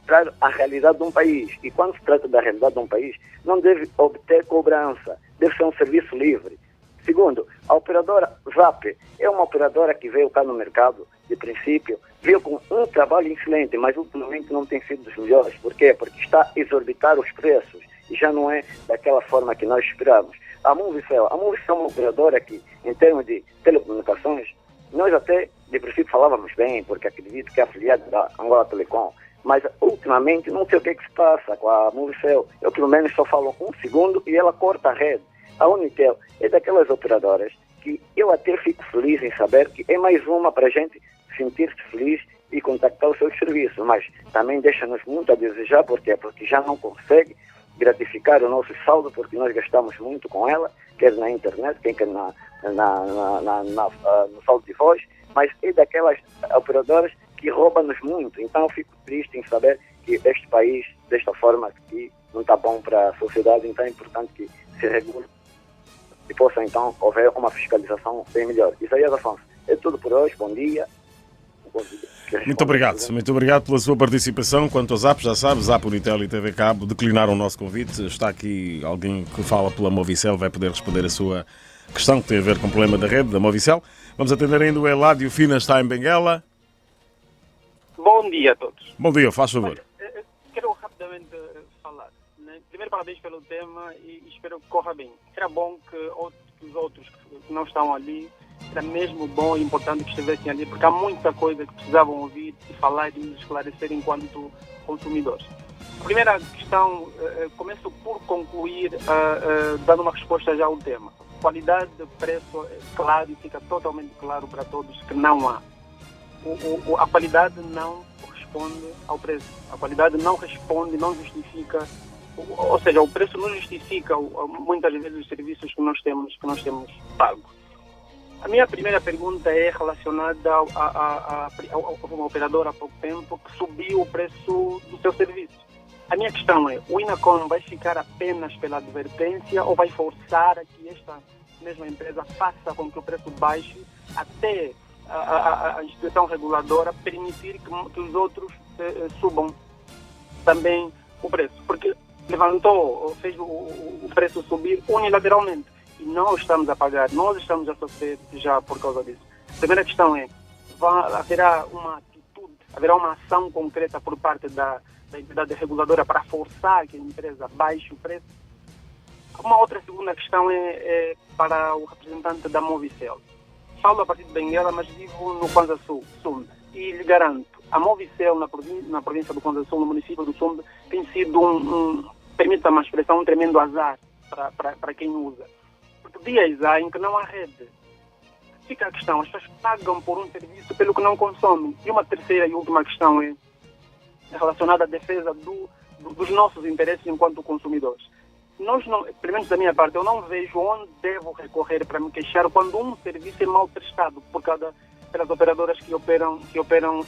mostrar a realidade de um país. E quando se trata da realidade de um país, não deve obter cobrança. Deve ser um serviço livre. Segundo, a operadora ZAP é uma operadora que veio cá no mercado, de princípio, veio com um trabalho excelente, mas ultimamente não tem sido dos melhores. Por quê? Porque está a exorbitar os preços e já não é daquela forma que nós esperávamos. A Movicel é uma operadora que, em termos de telecomunicações, nós até, de princípio, falávamos bem, porque acredito que é afiliada da Angola Telecom, Mas ultimamente não sei o que se passa com a Movicel. Eu pelo menos só falo 1 segundo e ela corta a rede. A Unitel é daquelas operadoras que eu até fico feliz em saber que é mais uma para a gente sentir-se feliz e contactar os seus serviços, mas também deixa-nos muito a desejar, porque já não consegue gratificar o nosso saldo, porque nós gastamos muito com ela, quer na internet, quer no saldo de voz, mas é daquelas operadoras que roubam-nos muito. Então eu fico triste em saber que este país, desta forma aqui, não está bom para a sociedade, então é importante que se regule e possa então haver uma fiscalização bem melhor. Isaías Afonso, é tudo por hoje, bom dia. Muito obrigado pela sua participação. Quanto ao Zap, já sabe, Zap, Unitel e TV Cabo declinaram o nosso convite. Está aqui alguém que fala pela Movicel, vai poder responder a sua questão que tem a ver com o problema da rede da Movicel. Vamos atender ainda o Eládio Fina, está em Benguela. Bom dia a todos. Bom dia, faz favor. Quero rapidamente falar. Primeiro, parabéns pelo tema e espero que corra bem. Era bom que os outros que não estão ali, era mesmo bom e importante que estivessem ali, porque há muita coisa que precisavam ouvir e falar e nos esclarecer enquanto consumidores. A primeira questão, começo por concluir dando uma resposta já ao tema. Qualidade de preço é claro e fica totalmente claro para todos que não há. A qualidade não corresponde ao preço. A qualidade não responde, não justifica, ou seja, o preço não justifica muitas vezes os serviços que nós temos pago. A minha primeira pergunta é relacionada a uma operadora há pouco tempo que subiu o preço do seu serviço. A minha questão é, o INACOM vai ficar apenas pela advertência ou vai forçar a que esta mesma empresa faça com que o preço baixe até a instituição reguladora permitir que os outros subam também o preço? Porque fez o preço subir unilateralmente. E não estamos a pagar, nós estamos a sofrer já por causa disso. A primeira questão é, haverá uma atitude, haverá uma ação concreta por parte da entidade reguladora para forçar que a empresa baixe o preço? Uma outra segunda questão é para o representante da Movicel. Falo a partir de Benguela, mas vivo no Kwanza Sul, e lhe garanto, a Movicel na província do Kwanza Sul, no município do Sumbe, tem sido permita-me a expressão, um tremendo azar para quem usa. Dias há em que não há rede. Fica a questão, as pessoas pagam por um serviço pelo que não consomem. E uma terceira e última questão é relacionada à defesa dos nossos interesses enquanto consumidores. Nós não, pelo menos da minha parte, eu não vejo onde devo recorrer para me queixar quando um serviço é mal prestado pelas operadoras que operam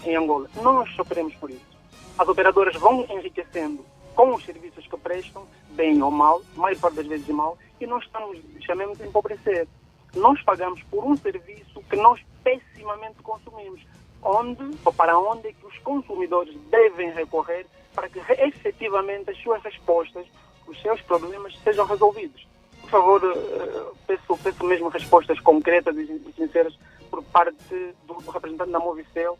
em Angola. Nós sofremos por isso. As operadoras vão enriquecendo com os serviços que prestam, bem ou mal, a maior parte das vezes mal, e nós chamamos de empobrecer. Nós pagamos por um serviço que nós pessimamente consumimos. Para onde é que os consumidores devem recorrer para que efetivamente as suas respostas, os seus problemas sejam resolvidos? Por favor, peço mesmo respostas concretas e sinceras por parte do representante da Movicel.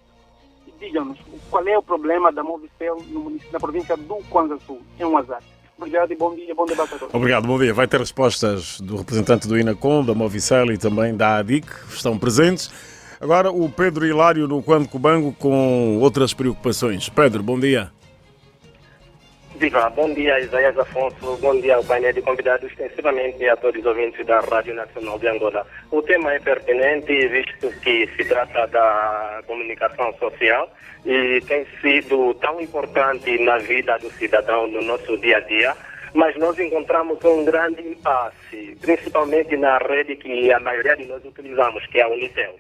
Diga-nos qual é o problema da Movicel na província do Kwanza Sul. É um azar. Obrigado e bom dia, bom debate a todos. Obrigado, bom dia. Vai ter respostas do representante do INACOM, da Movicel e também da ADIC, que estão presentes. Agora o Pedro Hilário no Quando Cubango com outras preocupações. Pedro, bom dia. Viva, bom dia Isaías Afonso, bom dia ao painel de convidados, extensivamente a todos os ouvintes da Rádio Nacional de Angola. O tema é pertinente, visto que se trata da comunicação social e tem sido tão importante na vida do cidadão, no nosso dia a dia, mas nós encontramos um grande impasse, principalmente na rede que a maioria de nós utilizamos, que é a Unitel.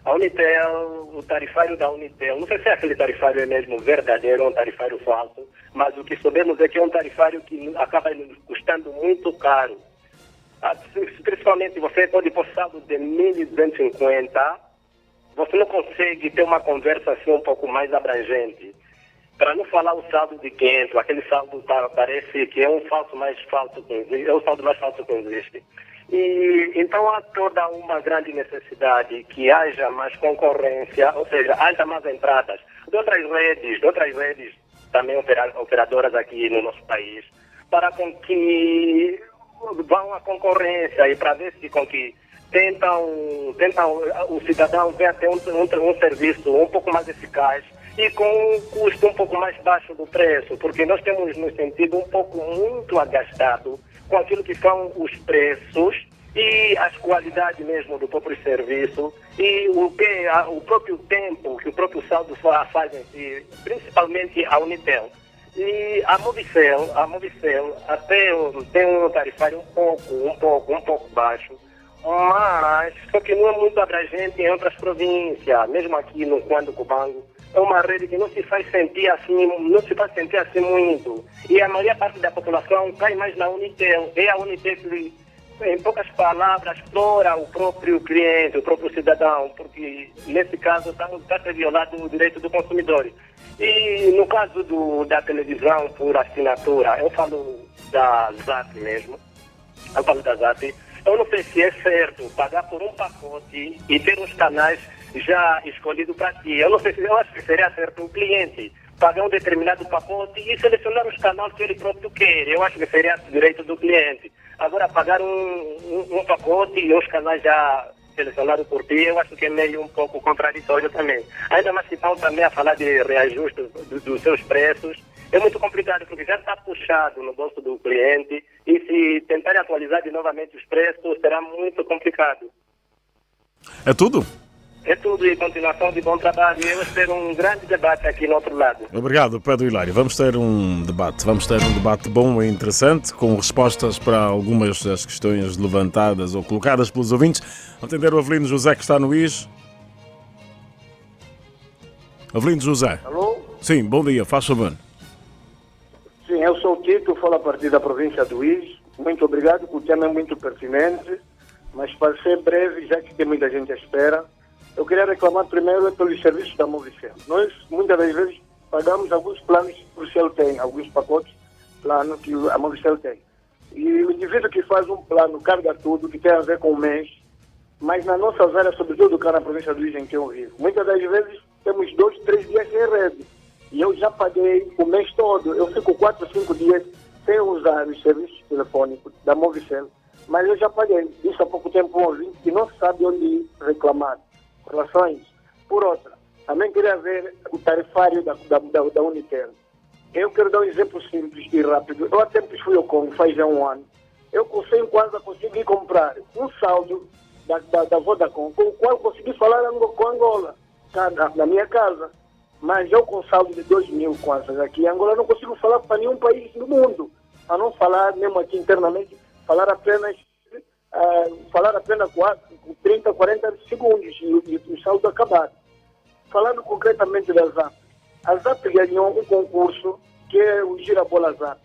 A Unitel, o tarifário da Unitel, não sei se aquele tarifário é mesmo verdadeiro ou um tarifário falso, mas o que sabemos é que é um tarifário que acaba nos custando muito caro. Principalmente você pode pôr saldo de 1.250, você não consegue ter uma conversa assim um pouco mais abrangente. Para não falar o saldo de 500, aquele saldo parece que é um saldo mais falso que existe. E então há toda uma grande necessidade que haja mais concorrência, ou seja, haja mais entradas de outras redes também operadoras aqui no nosso país, para com que vão à concorrência e para ver se com que tentam o cidadão ver até um serviço um pouco mais eficaz e com um custo um pouco mais baixo do preço, porque nós temos nos sentido um pouco muito agastado com aquilo que são os preços e as qualidades mesmo do próprio serviço e o próprio tempo que o próprio saldo faz em si, principalmente a Unitel. E a Movicel até tem um tarifário um pouco baixo, mas continua muito abrangente em outras províncias, mesmo aqui no Cuando Cubango. É uma rede que não se faz sentir assim muito. E a maior parte da população cai mais na Unitel. É a Unitel que, em poucas palavras, explora o próprio cliente, o próprio cidadão, porque nesse caso está a violado o direito do consumidor. E no caso da televisão por assinatura, eu falo da ZAP mesmo, eu não sei se é certo pagar por um pacote e ter uns canais já escolhidos para ti. Eu acho que seria certo o cliente pagar um determinado pacote e selecionar os canais que ele próprio quer. Eu acho que seria direito do cliente. Agora, pagar um pacote e os canais já selecionados por ti, eu acho que é meio um pouco contraditório também. Ainda mais que estão também a falar de reajuste dos seus preços. É muito complicado, porque já está puxado no bolso do cliente e se tentar atualizar novamente os preços será muito complicado. É tudo? É tudo e continuação de bom trabalho. Eu espero um grande debate aqui no outro lado. Obrigado, Pedro Hilário. Vamos ter um debate bom e interessante, com respostas para algumas das questões levantadas ou colocadas pelos ouvintes. Vamos atender o Avelino José, que está no IS. Avelino José. Alô? Sim, bom dia, faz favor. Sim, eu sou o Tito, falo a partir da província do IS. Muito obrigado, o tema é muito pertinente, mas para ser breve, já que tem muita gente à espera, eu queria reclamar primeiro pelos serviços da Movicel. Nós, muitas das vezes, pagamos alguns planos que o Cel tem, alguns pacotes, plano que a Movicel tem. E o indivíduo que faz um plano carga tudo, que tem a ver com o mês, mas nas nossas áreas, sobretudo cá na província do IS, em que eu vivo, muitas das vezes temos 2, 3 dias sem rede. E eu já paguei o mês todo. Eu fico 4, 5 dias sem usar os serviços telefônicos da Movicel, mas eu já paguei. Isso há pouco tempo um ouvinte que não sabe onde reclamar. Relações. Por outra, também queria ver o tarifário da Unitel. Eu quero dar um exemplo simples e rápido. Eu há tempos fui ao Congo, faz já um ano. Eu consegui comprar um saldo da Vodacom, com o qual consegui falar com Angola, na minha casa. Mas eu com saldo de 2.000 kwanzas aqui em Angola não consigo falar para nenhum país do mundo. A não falar, mesmo aqui internamente, falar apenas 30, 40 segundos e o saldo acabar. Falando concretamente da ZAP, a ZAP ganhou um concurso que é o Girabola ZAP.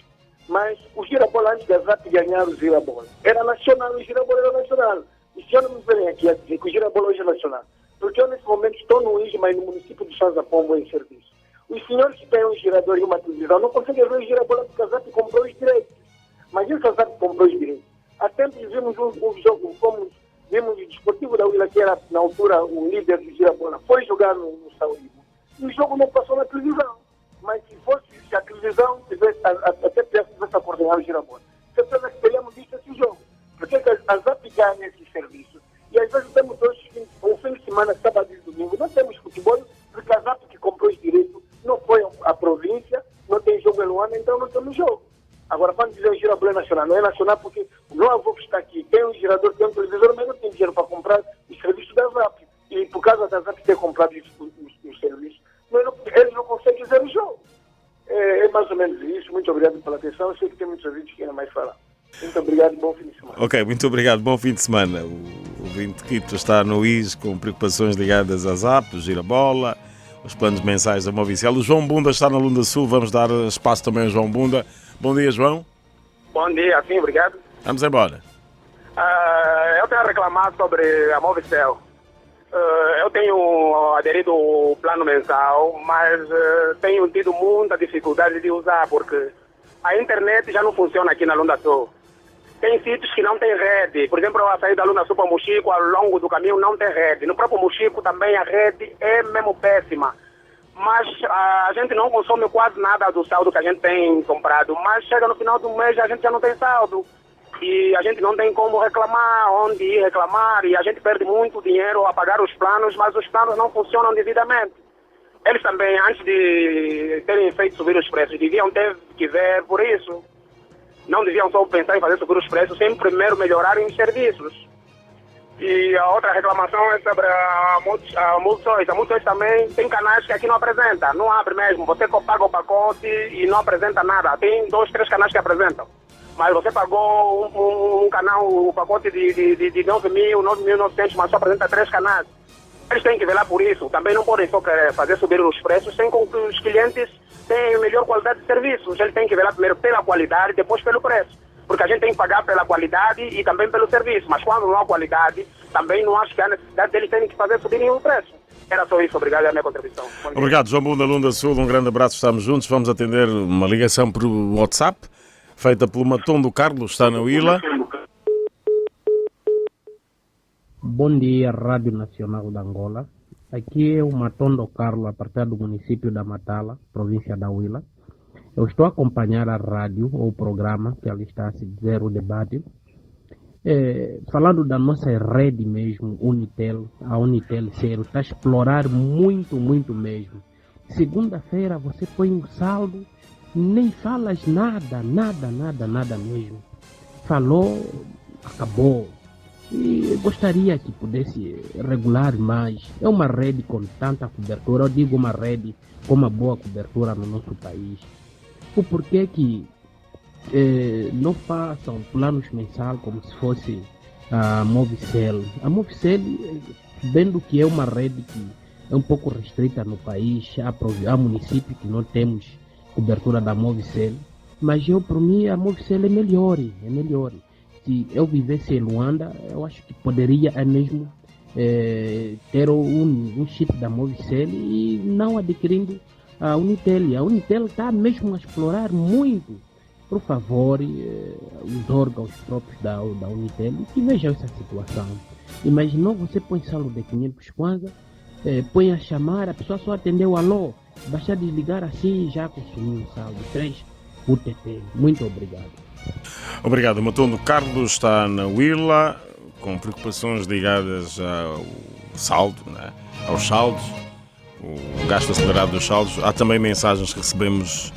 Mas o Girabola, antes da ZAP ganhar o Girabola, era nacional, o Girabola era nacional. E se eu não me venho aqui a dizer que o Girabola hoje é nacional, porque eu nesse momento estou no IS, mas no município de Sanza Pombo em serviço. Os senhores que têm um gerador e uma televisão não conseguem ver o Girabola porque a ZAP comprou os direitos. Mas isso a ZAP comprou os direitos. Há tempos vimos um jogo, como vimos o Desportivo da Huila, que era na altura o líder do Girabola, foi jogar no Saúlismo. E o jogo não passou na televisão. Mas se a televisão tivesse, até tivesse a coordenar o Girabola, certeza que teríamos visto esse jogo. Porque a ZAP ganha esse serviço. E às vezes temos um fim de semana, sábado e domingo, não temos futebol, porque a ZAP que comprou os direitos não foi a província, não tem jogo em Luanda, então não temos jogo. Agora, quando dizer o Girabola é nacional, não é nacional porque o meu avô que está aqui tem um gerador, tem um televisor, mas não tem dinheiro para comprar os serviços da ZAP. E por causa da ZAP ter comprado os serviços, eles não conseguem ver o jogo. É mais ou menos isso. Muito obrigado pela atenção. Eu sei que tem muitos ouvintes que querem mais falar. Muito obrigado e bom fim de semana. Ok, muito obrigado. Bom fim de semana. O ouvinte Quito está no IS com preocupações ligadas à ZAP, o Girabola, os planos mensais da Movicel. O João Bunda está na Lunda Sul. Vamos dar espaço também ao João Bunda. Bom dia, João. Bom dia, sim, obrigado. Vamos embora. Eu tenho a reclamar sobre a Movicel. Eu tenho aderido ao plano mensal, mas tenho tido muita dificuldade de usar, porque a internet já não funciona aqui na Lunda Sul. Tem sítios que não tem rede. Por exemplo, a saída da Lunda Sul para Mochico, ao longo do caminho, não tem rede. No próprio Mochico também a rede é mesmo péssima. Mas a gente não consome quase nada do saldo que a gente tem comprado. Mas chega no final do mês a gente já não tem saldo. E a gente não tem como reclamar, onde ir reclamar. E a gente perde muito dinheiro a pagar os planos, mas os planos não funcionam devidamente. Eles também, antes de terem feito subir os preços, deviam ter que ver por isso. Não deviam só pensar em fazer subir os preços, sem primeiro melhorarem os serviços. E a outra reclamação é sobre a Multishows. A Multishows também tem canais que aqui não apresenta, não abre mesmo. Você paga o pacote e não apresenta nada. Tem 2, 3 canais que apresentam. Mas você pagou um canal, o pacote de 9.900, mas só apresenta 3 canais. Eles têm que velar por isso. Também não podem só fazer subir os preços sem que os clientes tenham melhor qualidade de serviços. Eles têm que velar primeiro pela qualidade e depois pelo preço. Porque a gente tem que pagar pela qualidade e também pelo serviço. Mas quando não há qualidade, também não acho que há necessidade deles terem que fazer subirem o preço. Era só isso. Obrigado, é a minha contribuição. Obrigado, João Bunda, Lunda Sul. Um grande abraço, estamos juntos. Vamos atender uma ligação por WhatsApp, feita pelo Matão do Carlos, está na Huila. Bom dia, Rádio Nacional de Angola. Aqui é o Matão do Carlos, a partir do município da Matala, província da Huila. Eu estou a acompanhar a rádio, ou o programa, que ali está a se dizer o debate. Falando da nossa rede mesmo, Unitel, a Unitel Cero, está a explorar muito, muito mesmo. Segunda-feira você põe um saldo, nem falas nada mesmo. Falou, acabou. E gostaria que pudesse regular mais. É uma rede com tanta cobertura, eu digo uma rede com uma boa cobertura no nosso país. O porquê que não façam planos mensais como se fosse a Movicel. A Movicel, vendo que é uma rede que é um pouco restrita no país, há municípios que não temos cobertura da Movicel, mas para mim a Movicel é melhor. Se eu vivesse em Luanda, eu acho que poderia mesmo ter um chip da Movicel e não adquirindo a Unitel. A Unitel está mesmo a explorar muito. Por favor, os órgãos próprios da Unitel que vejam essa situação. Imaginou, você põe saldo de 500 kwanza, põe a chamar, a pessoa só atendeu alô, basta desligar assim já consumiu o saldo. 3 UTT. Muito obrigado. Obrigado. O Matão do Carlos está na Huila, com preocupações ligadas ao saldo, né? Aos saldos, o gasto acelerado dos saldos. Há também mensagens que recebemos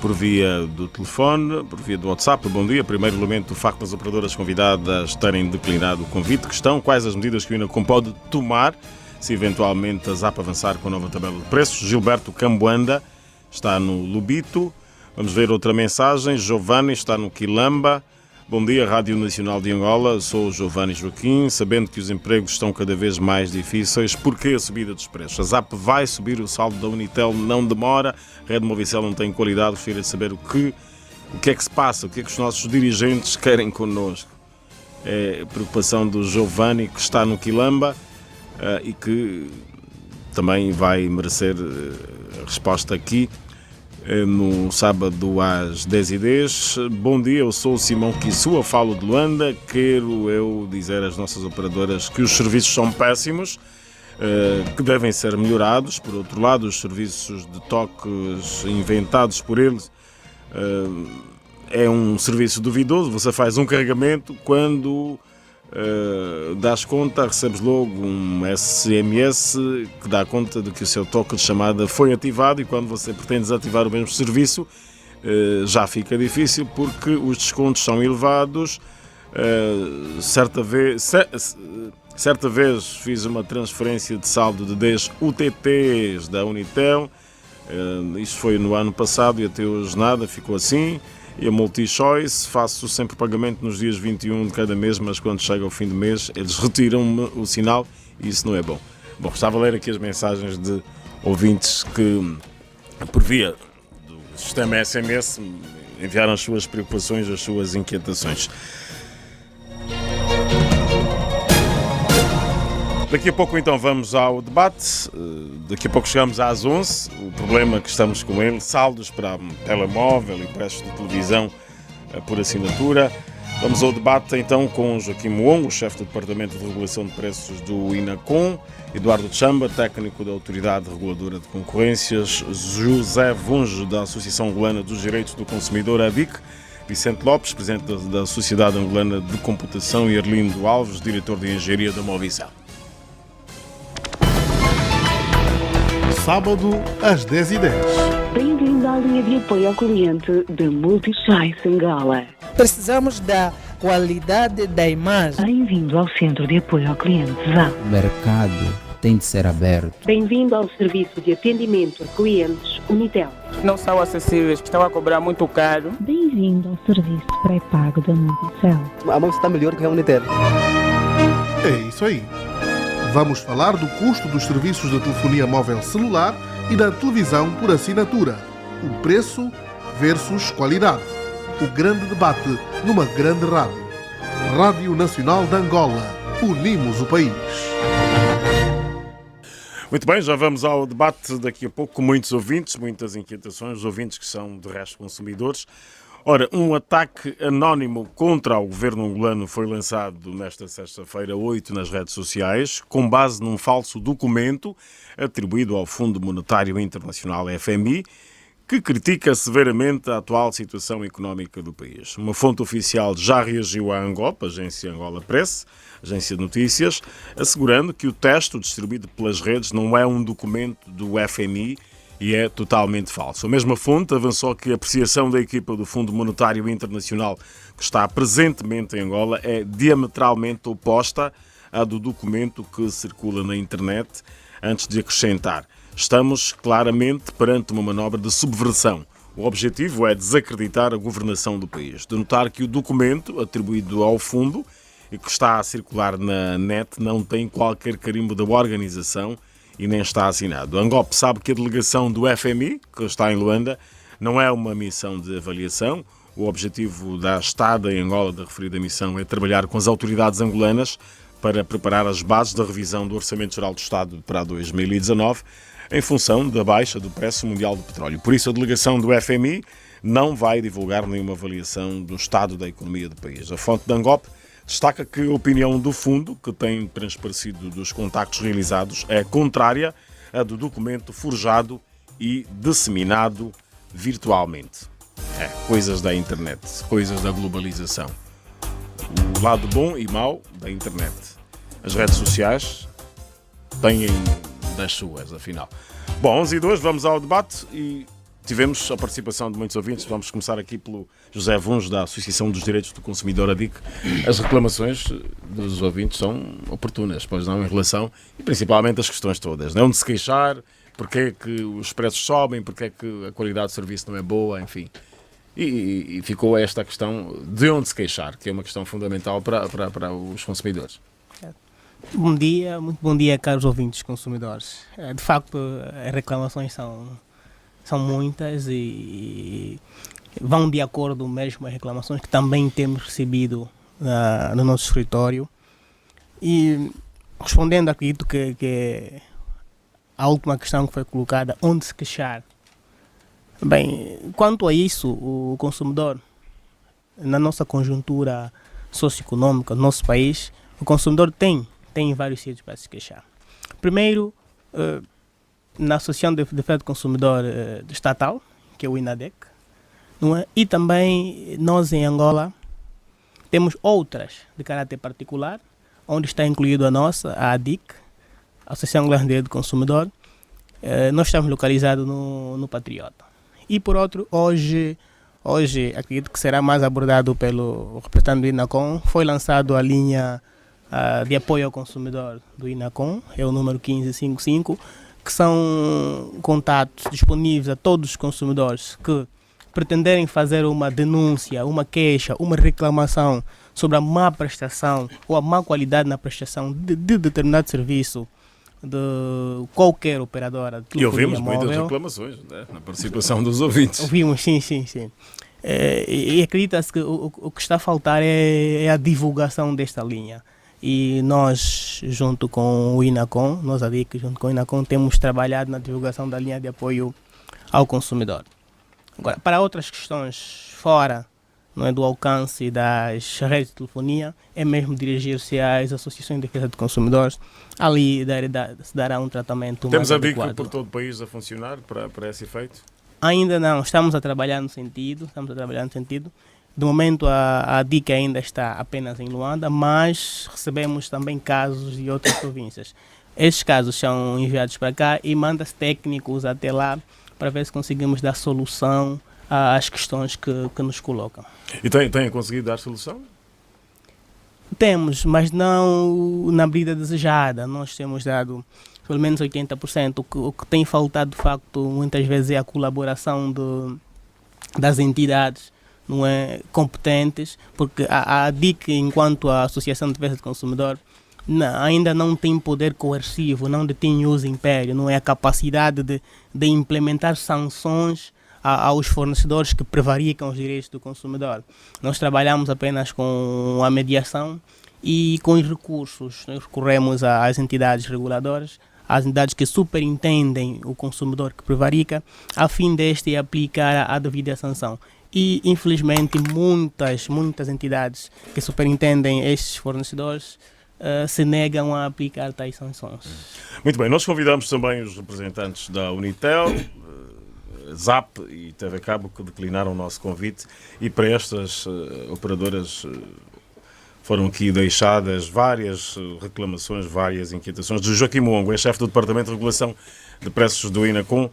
por via do telefone, por via do WhatsApp. Bom dia. Primeiro elemento, o facto das operadoras convidadas terem declinado o convite. Questão: quais as medidas que o INACOM pode tomar se eventualmente a ZAP avançar com a nova tabela de preços? Gilberto Camboanda está no Lubito. Vamos ver outra mensagem. Giovanni está no Quilamba. Bom dia, Rádio Nacional de Angola. Sou o Giovanni Joaquim. Sabendo que os empregos estão cada vez mais difíceis, por que a subida dos preços? A ZAP vai subir o saldo da Unitel, não demora. A Rede Movicel não tem qualidade. Gostaria de saber o que é que se passa, o que é que os nossos dirigentes querem connosco. É a preocupação do Giovanni, que está no Quilamba e que também vai merecer resposta aqui. No sábado às 10h10. Bom dia, eu sou o Simão Quissua, falo de Luanda. Quero eu dizer às nossas operadoras que os serviços são péssimos, que devem ser melhorados. Por outro lado, os serviços de toques inventados por eles é um serviço duvidoso. Você faz um carregamento, quando dás conta, recebes logo um SMS que dá conta de que o seu toque de chamada foi ativado, e quando você pretende desativar o mesmo serviço já fica difícil porque os descontos são elevados. Certa vez fiz uma transferência de saldo de 10 UTTs da Unitel, isto foi no ano passado e até hoje nada, ficou assim. E a Multishows, faço sempre pagamento nos dias 21 de cada mês, mas quando chega ao fim do mês eles retiram-me o sinal e isso não é bom. Bom, estava a ler aqui as mensagens de ouvintes que, por via do sistema SMS, enviaram as suas preocupações, as suas inquietações. Daqui a pouco então vamos ao debate, daqui a pouco chegamos às 11, o problema que estamos com ele, saldos para telemóvel e preços de televisão por assinatura. Vamos ao debate então com Joaquim Moongo, o chefe do Departamento de Regulação de Preços do INACOM, Eduardo Chamba, técnico da Autoridade Reguladora de Concorrências, José Vunge, da Associação Angolana dos Direitos do Consumidor, ADIC, Vicente Lopes, presidente da Sociedade Angolana de Computação, e Arlindo Alves, diretor de Engenharia da Movicel. sábado às 10h10. Bem-vindo à linha de apoio ao cliente da Multichoice Angola. Precisamos da qualidade da imagem. Bem-vindo ao centro de apoio ao cliente ZAP. O mercado tem de ser aberto. Bem-vindo ao serviço de atendimento a clientes Unitel. Não são acessíveis, estão a cobrar muito caro. Bem-vindo ao serviço pré-pago da Multicel. A mão está melhor que a Unitel. É isso aí. Vamos falar do custo dos serviços de telefonia móvel celular e da televisão por assinatura. O preço versus qualidade. O grande debate numa grande rádio. Rádio Nacional de Angola. Unimos o país. Muito bem, já vamos ao debate daqui a pouco com muitos ouvintes, muitas inquietações, ouvintes que são de resto consumidores. Ora, um ataque anónimo contra o governo angolano foi lançado nesta sexta-feira 8 nas redes sociais, com base num falso documento atribuído ao Fundo Monetário Internacional FMI, que critica severamente a atual situação económica do país. Uma fonte oficial já reagiu à ANGOP, agência Angola Press, agência de notícias, assegurando que o texto distribuído pelas redes não é um documento do FMI e é totalmente falso. A mesma fonte avançou que a apreciação da equipa do Fundo Monetário Internacional, que está presentemente em Angola, é diametralmente oposta à do documento que circula na internet, antes de acrescentar: estamos claramente perante uma manobra de subversão. O objetivo é desacreditar a governação do país. De notar que o documento atribuído ao fundo e que está a circular na net não tem qualquer carimbo da organização e nem está assinado. A ANGOP sabe que a delegação do FMI, que está em Luanda, não é uma missão de avaliação. O objetivo da estada em Angola da referida missão é trabalhar com as autoridades angolanas para preparar as bases da revisão do Orçamento Geral do Estado para 2019, em função da baixa do preço mundial do petróleo. Por isso, a delegação do FMI não vai divulgar nenhuma avaliação do estado da economia do país. A fonte da ANGOP destaca que a opinião do fundo, que tem transparecido dos contactos realizados, é contrária à do documento forjado e disseminado virtualmente. Coisas da internet, coisas da globalização. O lado bom e mau da internet. As redes sociais têm das suas, afinal. Bom, 11h02, vamos ao debate e tivemos a participação de muitos ouvintes. Vamos começar aqui pelo José Vuns, da Associação dos Direitos do Consumidor, ADIC. As reclamações dos ouvintes são oportunas, pois não, em relação, e principalmente as questões todas, não de se queixar, porque é que os preços sobem, porque é que a qualidade do serviço não é boa, enfim. E ficou esta questão de onde se queixar, que é uma questão fundamental para os consumidores. Bom dia, muito bom dia, caros ouvintes consumidores. De facto, as reclamações são muitas e vão de acordo mesmo as reclamações que também temos recebido no nosso escritório. E respondendo, acredito que a última questão que foi colocada, onde se queixar. Bem, quanto a isso, o consumidor, na nossa conjuntura socioeconômica do nosso país, o consumidor tem vários sítios para se queixar. Primeiro, na Associação de Defesa do Consumidor Estatal, que é o INADEC, não é? E também nós em Angola temos outras de caráter particular, onde está incluído a nossa, a ADIC, a Associação Angolana do Consumidor. Nós estamos localizados no Patriota. E por outro, hoje acredito que será mais abordado pelo representante do INACOM, foi lançado a linha de apoio ao consumidor do INACOM, é o número 1555, que são contatos disponíveis a todos os consumidores que pretenderem fazer uma denúncia, uma queixa, uma reclamação sobre a má prestação ou a má qualidade na prestação de determinado serviço de qualquer operadora de telefonia móvel. E ouvimos muitas reclamações, né, na participação dos ouvintes. Ouvimos, sim. E acredita-se que o que está a faltar é a divulgação desta linha. E nós, junto com o INACOM, nós a DIC, junto com o INACOM, temos trabalhado na divulgação da linha de apoio ao consumidor. Agora, para outras questões fora, não é, do alcance das redes de telefonia, é mesmo dirigir-se às associações de defesa de consumidores. Ali se dará um tratamento mais adequado. Temos a DIC por todo o país a funcionar para esse efeito? Ainda não, estamos a trabalhar no sentido. De momento a DIC ainda está apenas em Luanda, mas recebemos também casos de outras províncias. esses casos são enviados para cá e manda-se técnicos até lá para ver se conseguimos dar solução às questões que nos colocam. E têm conseguido dar solução? Temos, mas não na medida desejada. Nós temos dado pelo menos 80%. O que tem faltado, de facto, muitas vezes é a colaboração das entidades, não é, competentes, porque a DIC, enquanto a Associação de Defesa do Consumidor, ainda não tem poder coercivo, não detém uso império, não é a capacidade de implementar sanções aos fornecedores que prevaricam os direitos do consumidor. Nós trabalhamos apenas com a mediação e com os recursos. Nós recorremos às entidades reguladoras, às entidades que superintendem o consumidor que prevarica, a fim deste aplicar a devida sanção. E, infelizmente, muitas entidades que superintendem estes fornecedores se negam a aplicar tais sanções. Muito bem, nós convidamos também os representantes da Unitel, ZAP e TV Cabo, que declinaram o nosso convite, e para estas operadoras foram aqui deixadas várias reclamações, várias inquietações. De Joaquim Mongo, é chefe do Departamento de Regulação de Preços do INACOM.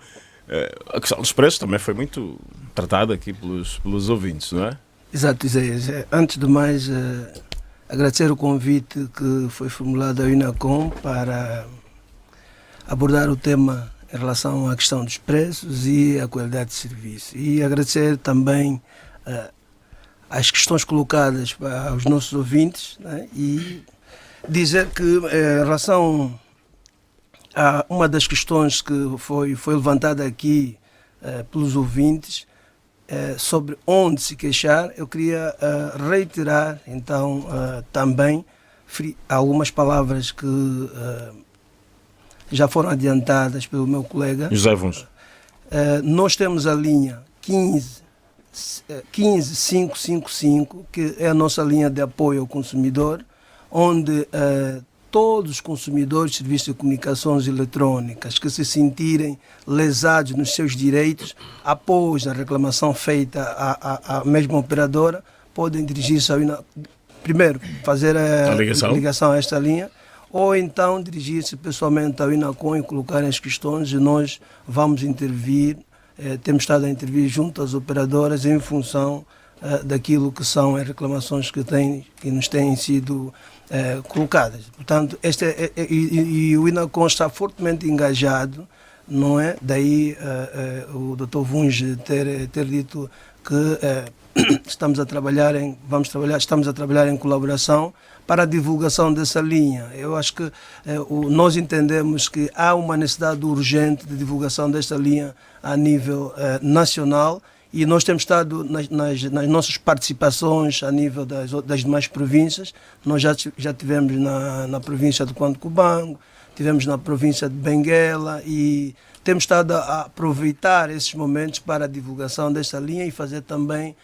A questão dos preços também foi muito tratada aqui pelos ouvintes, não é? Exato, Isaías. Antes de mais, agradecer o convite que foi formulado ao INACOM para abordar o tema em relação à questão dos preços e à qualidade de serviço. E agradecer também as questões colocadas aos nossos ouvintes, né? E dizer que em relação a uma das questões que foi levantada aqui pelos ouvintes, sobre onde se queixar, eu queria reiterar então também algumas palavras que já foram adiantadas pelo meu colega José Vuns. Nós temos a linha 15555, que é a nossa linha de apoio ao consumidor, onde todos os consumidores de serviços de comunicações eletrónicas que se sentirem lesados nos seus direitos após a reclamação feita à mesma operadora, podem dirigir-se primeiro fazer a ligação a esta linha, ou então dirigir-se pessoalmente ao INACOM e colocar as questões, e nós vamos intervir. Temos estado a intervir junto às operadoras em função daquilo que são as reclamações que nos têm sido colocadas. Portanto, e o INACOM está fortemente engajado, não é? Daí o Dr. Vuns ter dito que estamos a trabalhar em colaboração para a divulgação dessa linha. Eu acho que nós entendemos que há uma necessidade urgente de divulgação desta linha a nível nacional, e nós temos estado nas nossas participações a nível das demais províncias. Nós já tivemos na província do Quanto Cubango, tivemos na província de Benguela, e temos estado a aproveitar esses momentos para a divulgação desta linha e fazer também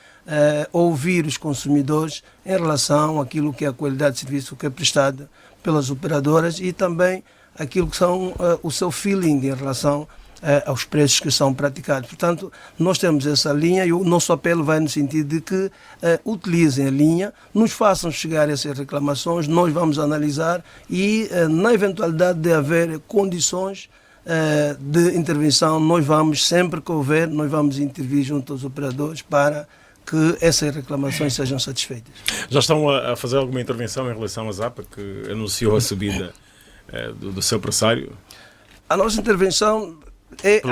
ouvir os consumidores em relação àquilo que é a qualidade de serviço que é prestada pelas operadoras, e também aquilo que são o seu feeling em relação aos preços que são praticados. Portanto, nós temos essa linha, e o nosso apelo vai no sentido de que utilizem a linha, nos façam chegar essas reclamações, nós vamos analisar, e na eventualidade de haver condições de intervenção, nós vamos, sempre que houver, nós vamos intervir junto aos operadores para que essas reclamações sejam satisfeitas. Já estão a fazer alguma intervenção em relação à ZAP, que anunciou a subida do seu pressário? A nossa intervenção é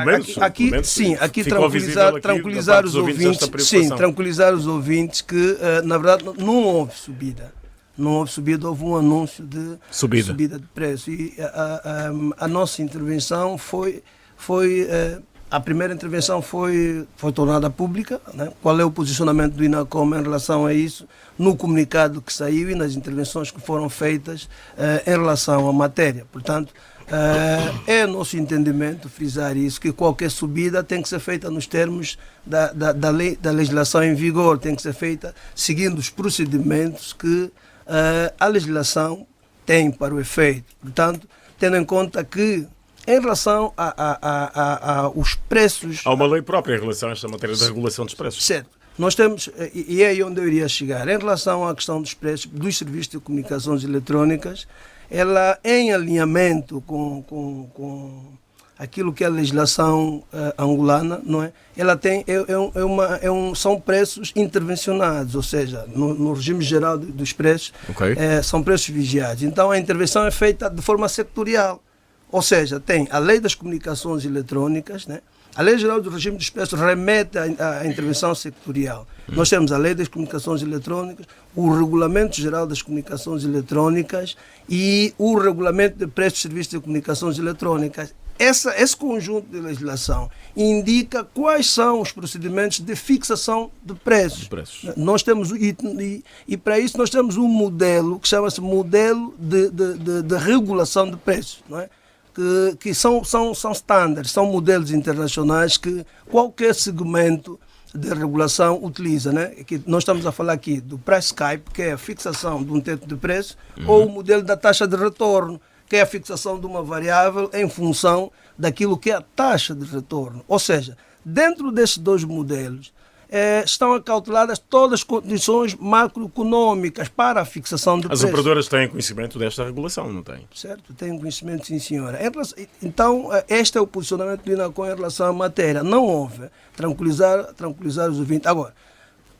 aqui tranquilizar os ouvintes, tranquilizar os ouvintes que na verdade não houve subida. Não houve subida, houve um anúncio de subida de preço. E a nossa intervenção foi a primeira intervenção foi tornada pública, né? Qual é o posicionamento do INACOM em relação a isso, no comunicado que saiu e nas intervenções que foram feitas em relação à matéria. Portanto, é nosso entendimento frisar isso, que qualquer subida tem que ser feita nos termos da legislação em vigor, tem que ser feita seguindo os procedimentos que a legislação tem para o efeito. Portanto, tendo em conta que em relação aos preços... Há uma lei própria em relação a esta matéria da regulação dos preços. Certo. Nós temos, e é aí onde eu iria chegar, em relação à questão dos preços dos serviços de comunicações eletrónicas, ela em alinhamento com aquilo que é a legislação angolana, não é? Ela tem são preços intervencionados, ou seja, no regime geral dos preços, são preços vigiados. Então a intervenção é feita de forma sectorial, ou seja, tem a lei das comunicações eletrónicas, né? A lei geral do regime dos preços remete à intervenção sectorial. Nós temos a lei das comunicações eletrónicas, o regulamento geral das comunicações eletrónicas e o regulamento de preços de serviços de comunicações eletrónicas. Esse conjunto de legislação indica quais são os procedimentos de fixação de preços. Nós temos, e para isso nós temos um modelo que chama-se modelo de regulação de preços, não é? Que são standards, são modelos internacionais que qualquer segmento de regulação utiliza, né? Que nós estamos a falar aqui do price cap, que é a fixação de um teto de preço, ou o modelo da taxa de retorno, que é a fixação de uma variável em função daquilo que é a taxa de retorno. Ou seja, dentro desses dois modelos estão acauteladas todas as condições macroeconômicas para a fixação de preços. As operadoras têm conhecimento desta regulação, não têm? Certo, têm conhecimento, sim, senhora. Então, este é o posicionamento do INACOM em relação à matéria. Não houve tranquilizar os ouvintes. Agora,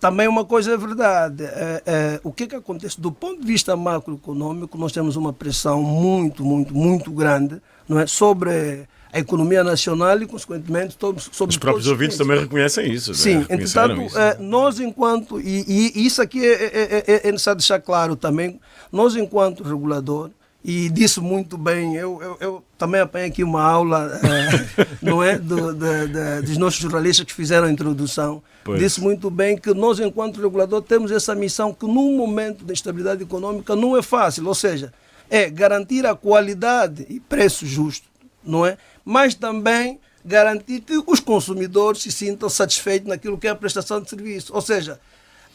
também uma coisa é verdade. O que acontece? Do ponto de vista macroeconômico, nós temos uma pressão muito grande, não é, sobre a economia nacional e, consequentemente, sobre os próprios ouvintes também reconhecem isso. Sim, entretanto, nós enquanto, e isso aqui é necessário deixar claro também, nós enquanto regulador, e disse muito bem, eu também apanhei aqui uma aula não é, dos nossos jornalistas que fizeram a introdução, disse muito bem que nós enquanto regulador temos essa missão que num momento de instabilidade econômica não é fácil, ou seja, é garantir a qualidade e preço justo, não é? Mas também garantir que os consumidores se sintam satisfeitos naquilo que é a prestação de serviço. Ou seja,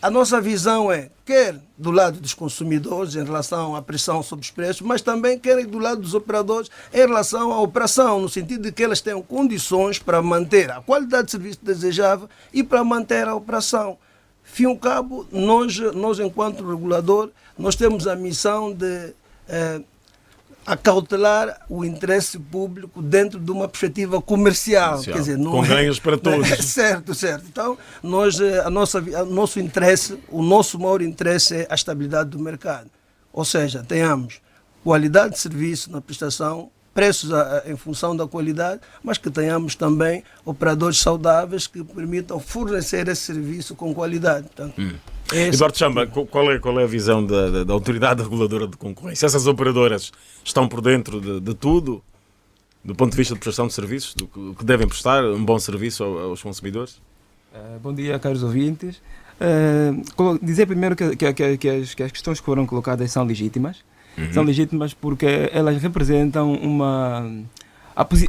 a nossa visão é, quer do lado dos consumidores em relação à pressão sobre os preços, mas também quer do lado dos operadores em relação à operação, no sentido de que elas tenham condições para manter a qualidade de serviço desejável e para manter a operação. Fim ao cabo, nós enquanto regulador, nós temos a missão de acautelar o interesse público dentro de uma perspectiva comercial. Quer dizer, com ganhos para todos. Certo. Então, nosso interesse, o nosso maior interesse é a estabilidade do mercado. Ou seja, tenhamos qualidade de serviço na prestação, preços em função da qualidade, mas que tenhamos também operadores saudáveis que permitam fornecer esse serviço com qualidade. Portanto, Eduardo Chamba, qual é a visão da Autoridade Reguladora de Concorrência? Essas operadoras estão por dentro de tudo, do ponto de vista de prestação de serviços, do que devem prestar um bom serviço aos consumidores? Bom dia, caros ouvintes. Dizer primeiro que as questões que foram colocadas são legítimas. São legítimas porque elas representam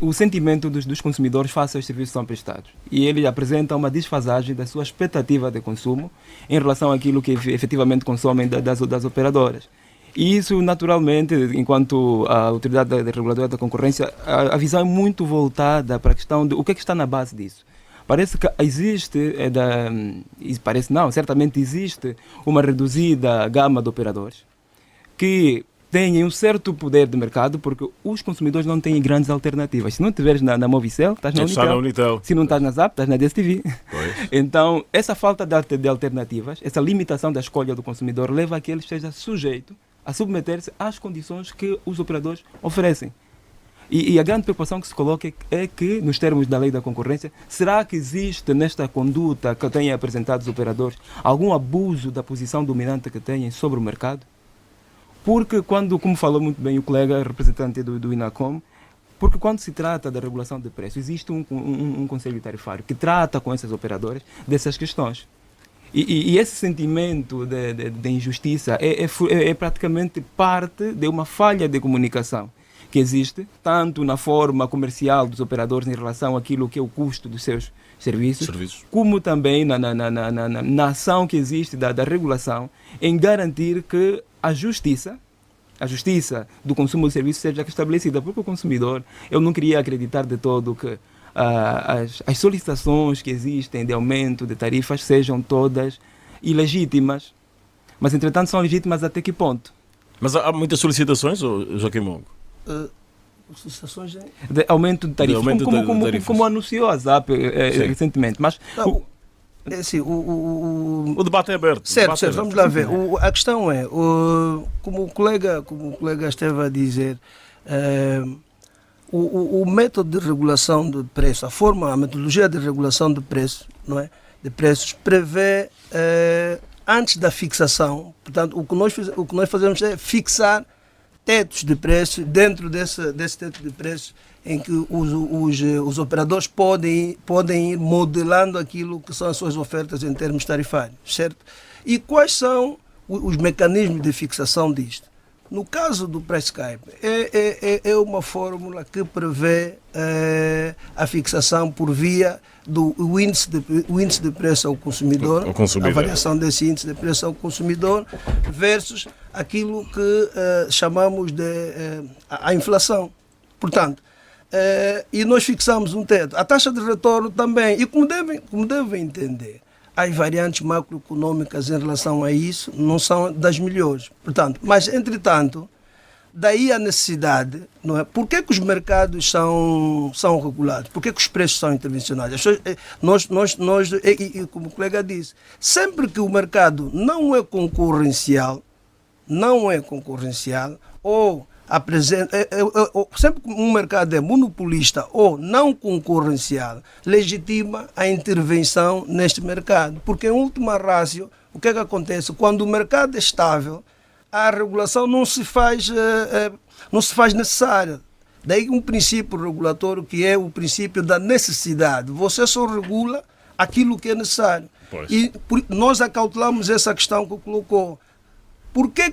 o sentimento dos consumidores face aos serviços que são prestados. E eles apresentam uma desfasagem da sua expectativa de consumo em relação àquilo que efetivamente consomem das operadoras. E isso, naturalmente, enquanto a Autoridade Reguladora da Concorrência, a visão é muito voltada para a questão de o que é que está na base disso. Parece que certamente existe uma reduzida gama de operadores que têm um certo poder de mercado, porque os consumidores não têm grandes alternativas. Se não estiveres na Movicel, estás na Unitel. Se não estás na Zap, estás na DSTV. Então, essa falta de alternativas, essa limitação da escolha do consumidor, leva a que ele esteja sujeito a submeter-se às condições que os operadores oferecem. E a grande preocupação que se coloca é que, nos termos da lei da concorrência, será que existe nesta conduta que têm apresentado os operadores algum abuso da posição dominante que têm sobre o mercado? Porque como falou muito bem o colega representante do INACOM, porque quando se trata da regulação de preços, existe um conselho tarifário que trata com essas operadoras dessas questões. E esse sentimento de injustiça é praticamente parte de uma falha de comunicação que existe, tanto na forma comercial dos operadores em relação àquilo que é o custo dos seus serviços. Como também na ação que existe da regulação em garantir que a justiça do consumo de serviços seja estabelecida, porque o consumidor, eu não queria acreditar de todo que as solicitações que existem de aumento de tarifas sejam todas ilegítimas, mas entretanto são legítimas até que ponto? Mas há muitas solicitações, Joaquim Mongo? Solicitações de aumento de tarifas, como anunciou a ZAP recentemente. Mas é assim, o debate é aberto. Certo, vamos lá ver. A questão é, como o colega esteve a dizer, o método de regulação de preço, a metodologia de regulação de preço, não é? De preços prevê antes da fixação. Portanto, o que nós fazemos é fixar tetos de preço, dentro desse teto de preço em que os operadores podem ir modelando aquilo que são as suas ofertas em termos tarifários, certo? E quais são os mecanismos de fixação disto? No caso do Price Cap, é uma fórmula que prevê a fixação por via do índice de preço ao consumidor, a variação desse índice de preço ao consumidor versus aquilo que chamamos de a inflação. Portanto, e nós fixamos um teto. A taxa de retorno também, e como devem entender, as variantes macroeconômicas em relação a isso não são das melhores. Portanto, mas, entretanto, daí a necessidade, não é? Por que os mercados são regulados? Por que os preços são intervencionados? Nós, como o colega disse, sempre que o mercado não é concorrencial, ou sempre que um mercado é monopolista ou não concorrencial, legitima a intervenção neste mercado. Porque, em última ratio, o que é que acontece? Quando o mercado é estável, a regulação não se faz necessária. Daí um princípio regulatório que é o princípio da necessidade. Você só regula aquilo que é necessário. E nós acautelamos essa questão que colocou. Por que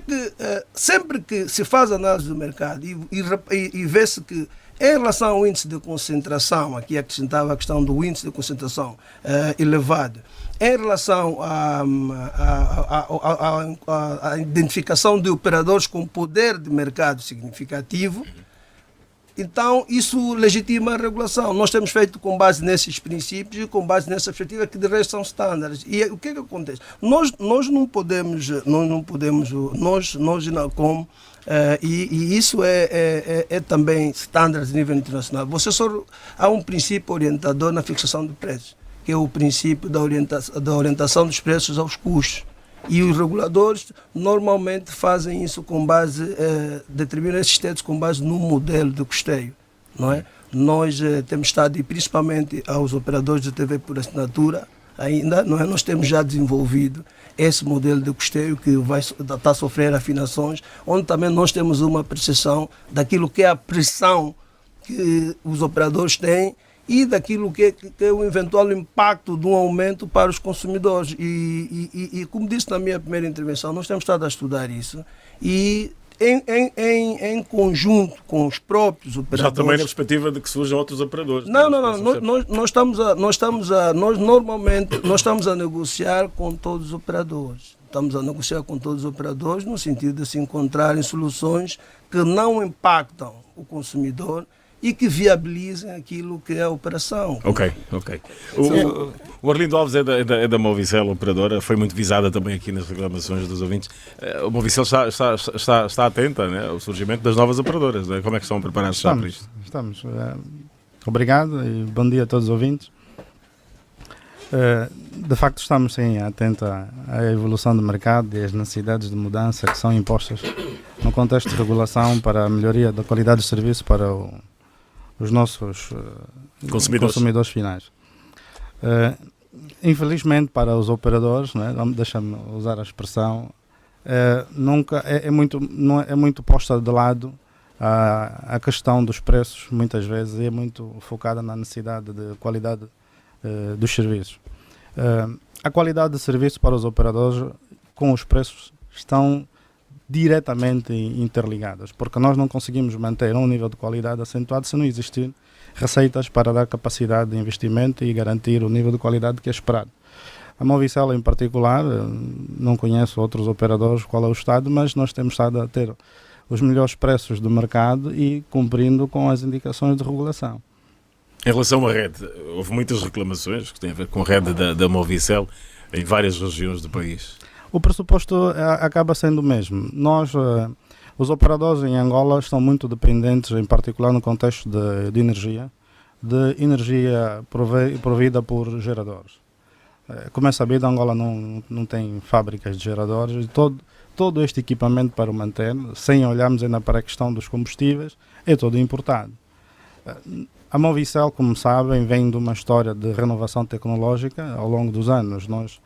sempre que se faz análise do mercado e vê-se que, em relação ao índice de concentração, aqui acrescentava a questão do índice de concentração elevado, em relação à identificação de operadores com poder de mercado significativo, então isso legitima a regulação. Nós temos feito com base nesses princípios e com base nessa perspectiva que de resto são estándares. E o que é que acontece? Nós não podemos, nós INACOM, e isso é também estándares a nível internacional. Há um princípio orientador na fixação de preços, que é o princípio da orientação dos preços aos custos. E os reguladores normalmente fazem isso com base, determinam esses tetos com base no modelo de custeio, não é? Nós temos estado, e principalmente aos operadores de TV por assinatura, ainda, não é? Nós temos já desenvolvido esse modelo de custeio que está a sofrer afinações, onde também nós temos uma percepção daquilo que é a pressão que os operadores têm e daquilo que é o eventual impacto de um aumento para os consumidores. E como disse na minha primeira intervenção, nós temos estado a estudar isso e em conjunto com os próprios operadores. Já também na perspectiva de que surjam outros operadores. Não. Nós normalmente estamos a negociar com todos os operadores. Estamos a negociar com todos os operadores no sentido de se encontrarem soluções que não impactam o e que viabilizem aquilo que é a operação. Ok. O Arlindo Alves é da Movicel, operadora, foi muito visada também aqui nas reclamações dos ouvintes. A Movicel está atenta, né, ao surgimento das novnovas operadoras. Né? Como é que estão preparados já para isto? Estamos. Obrigado e bom dia a todos os ouvintes. De facto, estamos sim atentos à evolução do mercado e às necessidades de mudança que são impostas no contexto de regulação para a melhoria da qualidade de serviço para os nossos consumidores finais. Infelizmente, para os operadores, né, deixa-me usar a expressão, nunca é muito posta de lado a questão dos preços, muitas vezes, e é muito focada na necessidade de qualidade dos serviços. A qualidade de serviço para os operadores com os preços estão diretamente interligadas, porque nós não conseguimos manter um nível de qualidade acentuado se não existir receitas para dar capacidade de investimento e garantir o nível de qualidade que é esperado. A Movicel em particular, não conheço outros operadores qual é o estado, mas nós temos estado a ter os melhores preços do mercado e cumprindo com as indicações de regulação. Em relação à rede, houve muitas reclamações que têm a ver com a rede da Movicel em várias regiões do país. O pressuposto acaba sendo o mesmo. Nós Os operadores em Angola estão muito dependentes, em particular no contexto de energia provida por geradores. Como é sabido, Angola não tem fábricas de geradores e todo este equipamento para o manter, sem olharmos ainda para a questão dos combustíveis, é todo importado. A Movicel, como sabem, vem de uma história de renovação tecnológica ao longo dos anos. Nós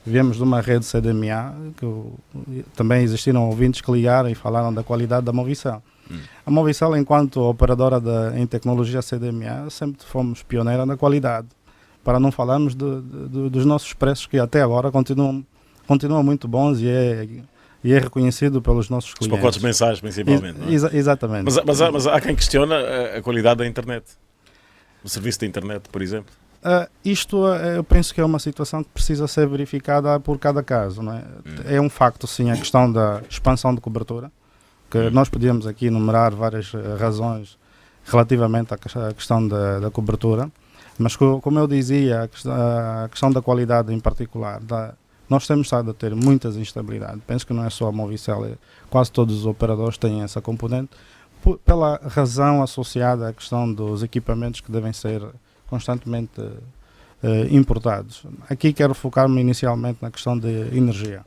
viemos de uma rede CDMA, que também existiram ouvintes que ligaram e falaram da qualidade da Movicel. A Movicel, enquanto operadora em tecnologia CDMA, sempre fomos pioneira na qualidade. Para não falarmos dos nossos preços, que até agora continuam muito bons e é reconhecido pelos nossos clientes. Os pacotes mensais, principalmente. Não é? Exatamente. Mas há quem questiona a qualidade da internet. O serviço da internet, por exemplo. Eu penso que é uma situação que precisa ser verificada por cada caso. Não é? É um facto, sim, a questão da expansão de cobertura, que nós podíamos aqui enumerar várias razões relativamente à questão da cobertura, mas como eu dizia, a questão da qualidade em particular, nós temos estado a ter muitas instabilidades. Penso que não é só a Movicel, quase todos os operadores têm essa componente, pela razão associada à questão dos equipamentos que devem ser constantemente importados. Aqui quero focar-me inicialmente na questão de energia.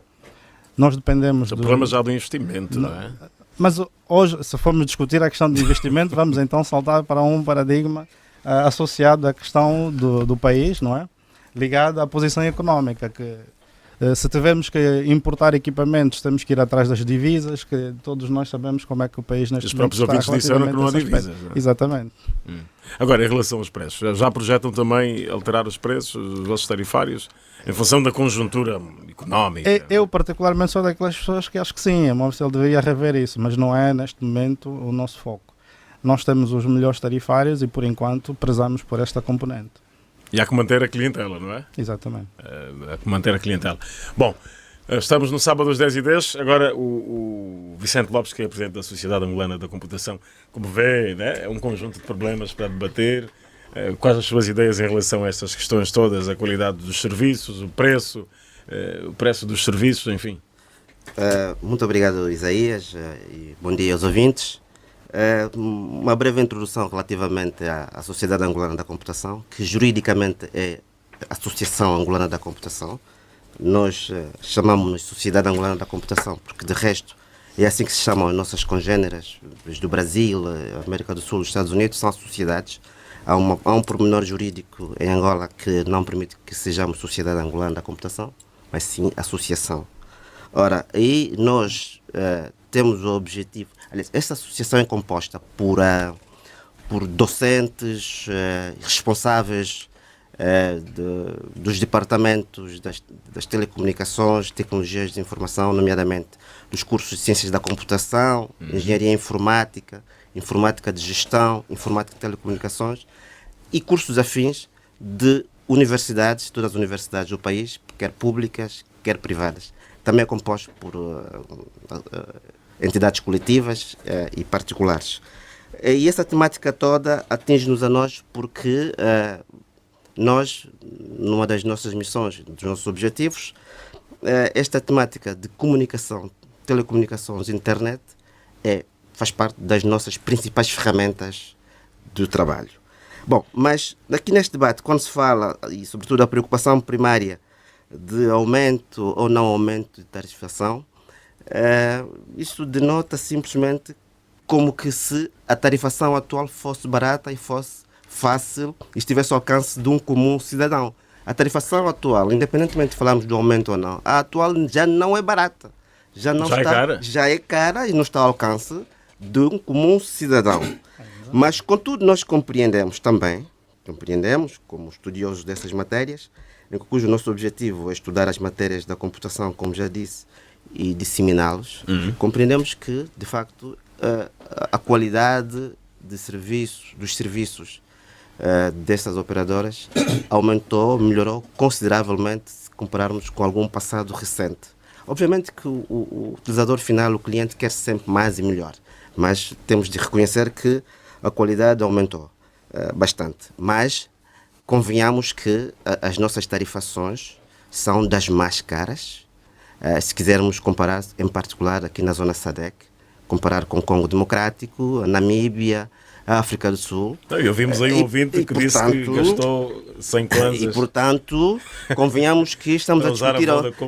Nós dependemos O problema já do investimento, não é? Mas hoje, se formos discutir a questão de investimento, vamos então saltar para um paradigma associado à questão do país, não é? Ligado à posição económica, que se tivermos que importar equipamentos, temos que ir atrás das divisas, que todos nós sabemos como é que o país neste momento está. Os próprios ouvintes disseram que não há divisas. Não é? Exatamente. Agora, em relação aos preços, já projetam também alterar os preços, os vossos tarifários, em função da conjuntura económica? Eu particularmente sou daquelas pessoas que acho que sim, a Movicel deveria rever isso, mas não é neste momento o nosso foco. Nós temos os melhores tarifários e por enquanto prezamos por esta componente. E há que manter a clientela, não é? Exatamente. Há que manter a clientela. Bom, estamos no sábado às 10h10. Agora o Vicente Lopes, que é presidente da Sociedade Angolana da Computação, como vê, né, é um conjunto de problemas para debater. Quais as suas ideias em relação a estas questões todas? A qualidade dos serviços, o preço dos serviços, enfim. Muito obrigado, Isaías, e bom dia aos ouvintes. Uma breve introdução relativamente à Sociedade Angolana da Computação, que juridicamente é a Associação Angolana da Computação. Nós chamamos-nos Sociedade Angolana da Computação porque, de resto, é assim que se chamam as nossas congêneras do Brasil, América do Sul, Estados Unidos, são sociedades. Há um pormenor jurídico em Angola que não permite que sejamos Sociedade Angolana da Computação, mas sim associação. Ora, aí nós temos o objetivo. Aliás, esta associação é composta por docentes responsáveis dos departamentos das telecomunicações, tecnologias de informação, nomeadamente dos cursos de ciências da computação, engenharia informática, informática de gestão, informática de telecomunicações e cursos afins de universidades, todas as universidades do país, quer públicas, quer privadas. Também é composto por entidades coletivas e particulares. E essa temática toda atinge-nos a nós porque nós, numa das nossas missões, dos nossos objetivos, esta temática de comunicação, telecomunicações, internet, faz parte das nossas principais ferramentas do trabalho. Bom, mas aqui neste debate, quando se fala, e sobretudo a preocupação primária de aumento ou não aumento de tarifação, isso denota simplesmente como que se a tarifação atual fosse barata e fosse fácil e estivesse ao alcance de um comum cidadão. A tarifação atual, independentemente de falarmos do aumento ou não, a atual já não é barata. Já é cara e não está ao alcance de um comum cidadão. Mas, contudo, nós compreendemos, como estudiosos dessas matérias, cujo nosso objetivo é estudar as matérias da computação, como já disse, e disseminá-los, compreendemos que, de facto, a qualidade dos serviços dessas operadoras melhorou consideravelmente se compararmos com algum passado recente. Obviamente que o utilizador final, o cliente, quer sempre mais e melhor, mas temos de reconhecer que a qualidade aumentou bastante. Mas convenhamos que as nossas tarifações são das mais caras, se quisermos comparar, em particular aqui na zona SADC, comparar com o Congo Democrático, a Namíbia, a África do Sul. E ouvimos aí um ouvinte que disse que gastou 100 kwanzas. E, portanto, convenhamos que estamos a discutir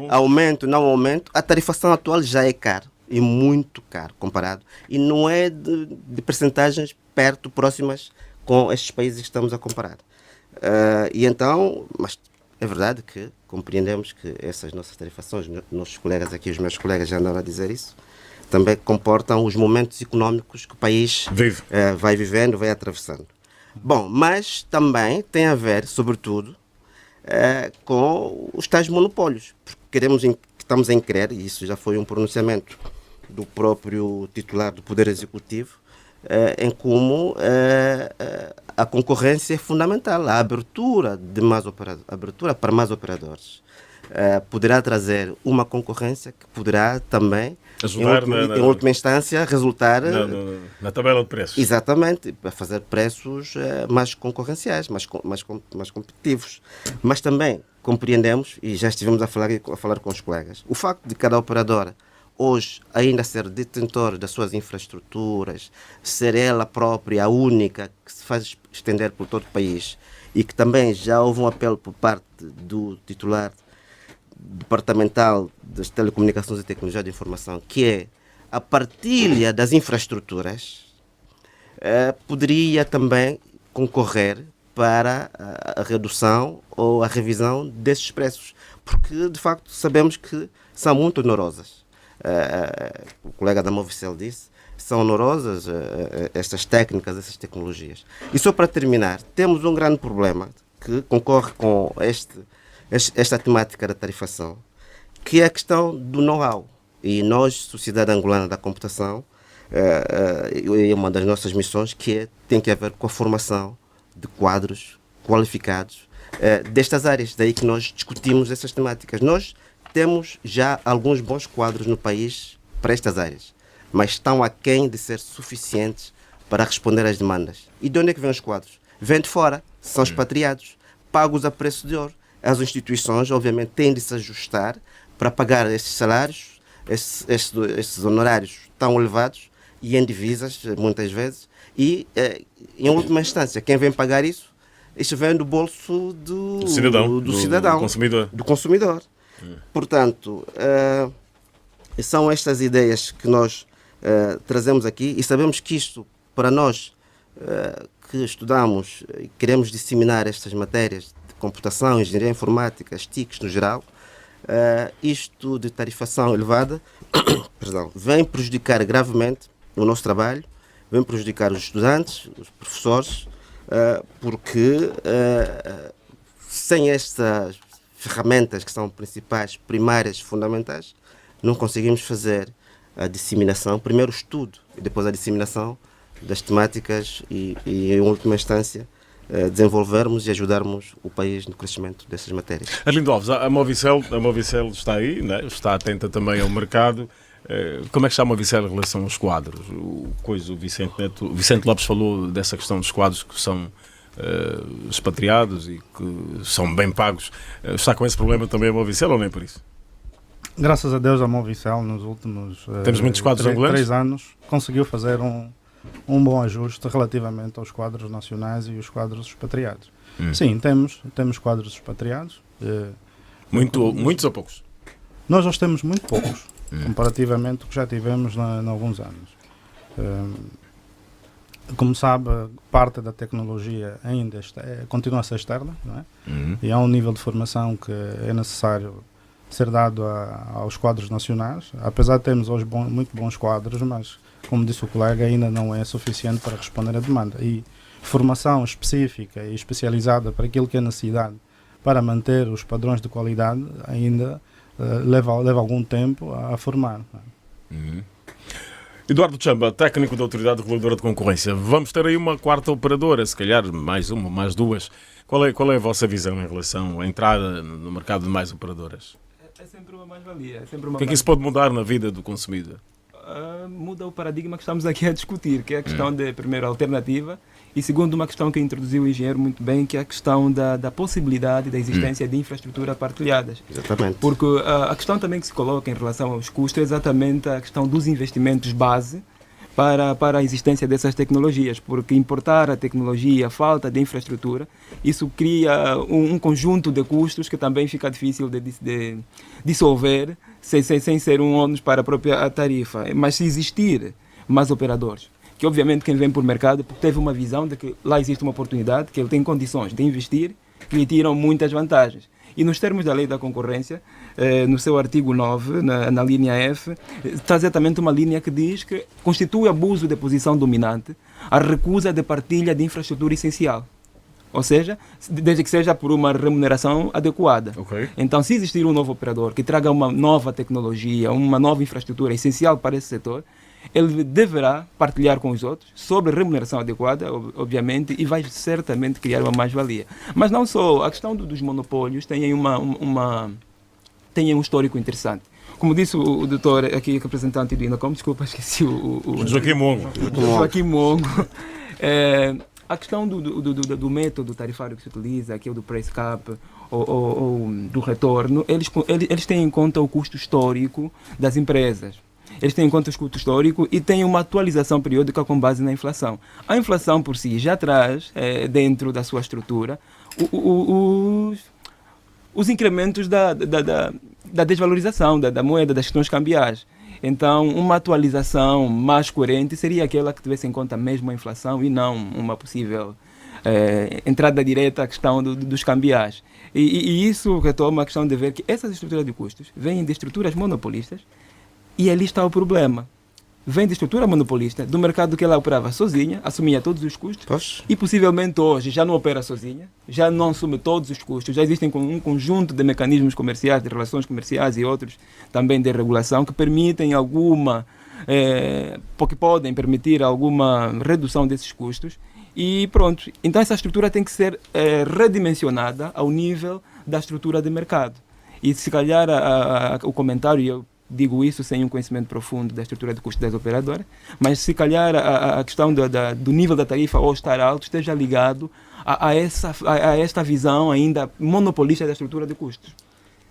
aumento, não aumento. A tarifação atual já é cara, e muito caro comparado. E não é de percentagens próximas com estes países que estamos a comparar. E então, mas é verdade que compreendemos que essas nossas tarifações, nossos colegas aqui, os meus colegas já andaram a dizer isso, também comportam os momentos económicos que o país vai vivendo, vai atravessando. Bom, mas também tem a ver, sobretudo, com os tais monopólios. Porque estamos em crer, e isso já foi um pronunciamento do próprio titular do Poder Executivo, em como a concorrência é fundamental. A abertura para mais operadores poderá trazer uma concorrência que poderá também, ajudar em última instância, resultar na tabela de preços. Exatamente, para fazer preços mais concorrenciais, mais competitivos. Mas também compreendemos, e já estivemos a falar com os colegas, o facto de cada operadora hoje ainda ser detentor das suas infraestruturas, ser ela própria a única que se faz estender por todo o país, e que também já houve um apelo por parte do titular departamental das Telecomunicações e Tecnologia de Informação, que é a partilha das infraestruturas, poderia também concorrer para a redução ou a revisão desses preços, porque de facto sabemos que são muito onerosas. O colega da Movicel disse, são onerosas estas técnicas, essas tecnologias. E só para terminar, temos um grande problema que concorre com esta temática da tarifação, que é a questão do know-how. E nós, Sociedade Angolana da Computação, é uma das nossas missões, tem que haver com a formação de quadros qualificados destas áreas. Daí que nós discutimos essas temáticas. Nós temos já alguns bons quadros no país para estas áreas, mas estão aquém de ser suficientes para responder às demandas. E de onde é que vêm os quadros? Vêm de fora, são expatriados, pagos a preço de ouro. As instituições, obviamente, têm de se ajustar para pagar esses salários, esses honorários tão elevados e em divisas, muitas vezes, e, em última instância, quem vem pagar isso vem do bolso do cidadão, do consumidor. Portanto, são estas ideias que nós trazemos aqui, e sabemos que isto, para nós que estudamos e queremos disseminar estas matérias de computação, engenharia informática, as TICs no geral, isto de tarifação elevada vem prejudicar gravemente o nosso trabalho, vem prejudicar os estudantes, os professores, porque sem estas ferramentas que são principais, primárias, fundamentais, não conseguimos fazer a disseminação, primeiro o estudo e depois a disseminação das temáticas e em última instância, desenvolvermos e ajudarmos o país no crescimento dessas matérias. Arlindo Alves, a Movicel está aí, né? Está atenta também ao mercado. Como é que está a Movicel em relação aos quadros? O Vicente Lopes falou dessa questão dos quadros que são expatriados e que são bem pagos. Está com esse problema também a Movicel ou nem por isso? Graças a Deus a Movicel nos últimos temos muitos quadros angolanos? 3 anos conseguiu fazer um bom ajuste relativamente aos quadros nacionais e os quadros expatriados. Sim, temos quadros expatriados. Muitos ou poucos? Nós hoje temos muito poucos, comparativamente ao que já tivemos em alguns anos. Como sabe, parte da tecnologia ainda continua a ser externa, não é? E há um nível de formação que é necessário ser dado aos quadros nacionais, apesar de termos hoje muito bons quadros, mas, como disse o colega, ainda não é suficiente para responder à demanda. E formação específica e especializada para aquilo que é necessidade para manter os padrões de qualidade ainda leva algum tempo a formar. Eduardo Chamba, técnico da Autoridade Reguladora de Concorrência. Vamos ter aí uma quarta operadora, se calhar mais uma, mais duas. Qual é a vossa visão em relação à entrada no mercado de mais operadoras? É sempre uma mais-valia. O que é que isso pode mudar na vida do consumidor? Muda o paradigma que estamos aqui a discutir, que é a questão de, primeiro, alternativa, e segundo, uma questão que introduziu o engenheiro muito bem, que é a questão da possibilidade da existência de infraestrutura partilhadas. Exatamente. Porque a questão também que se coloca em relação aos custos é exatamente a questão dos investimentos base para a existência dessas tecnologias, porque importar a tecnologia, a falta de infraestrutura, isso cria um conjunto de custos que também fica difícil de dissolver sem ser um ônus para a própria tarifa. Mas se existir mais operadores, que obviamente quem vem por mercado teve uma visão de que lá existe uma oportunidade, que ele tem condições de investir, que lhe tiram muitas vantagens. E nos termos da lei da concorrência, no seu artigo 9, na linha F, está exatamente uma linha que diz que constitui abuso de posição dominante a recusa de partilha de infraestrutura essencial. Ou seja, desde que seja por uma remuneração adequada. Okay. Então, se existir um novo operador que traga uma nova tecnologia, uma nova infraestrutura essencial para esse setor, ele deverá partilhar com os outros sobre remuneração adequada, obviamente, e vai certamente criar uma mais-valia. Mas não só, a questão dos monopólios tem um histórico interessante. Como disse o doutor aqui, representante do INACOM, desculpa, esqueci o Joaquim Mongo. Joaquim Mongo. A questão do método tarifário que se utiliza, que é o do price cap ou do retorno, eles têm em conta o custo histórico das empresas. Eles têm em conta o custo histórico e têm uma atualização periódica com base na inflação. A inflação por si já traz, dentro da sua estrutura, os incrementos da desvalorização da moeda, das questões cambiais. Então, uma atualização mais coerente seria aquela que tivesse em conta mesmo a inflação e não uma possível entrada direta à questão dos cambiais. E isso retoma a questão de ver que essas estruturas de custos vêm de estruturas monopolistas. E ali está o problema. Vem de estrutura monopolista, do mercado que ela operava sozinha, assumia todos os custos, e possivelmente hoje já não opera sozinha, já não assume todos os custos, já existem um conjunto de mecanismos comerciais, de relações comerciais e outros também de regulação que permitem porque podem permitir alguma redução desses custos. E pronto, então essa estrutura tem que ser redimensionada ao nível da estrutura de mercado. E se calhar o comentário, eu digo isso sem um conhecimento profundo da estrutura de custo das operadoras, mas se calhar a questão do nível da tarifa ou estar alto esteja ligado a esta visão ainda monopolista da estrutura de custos.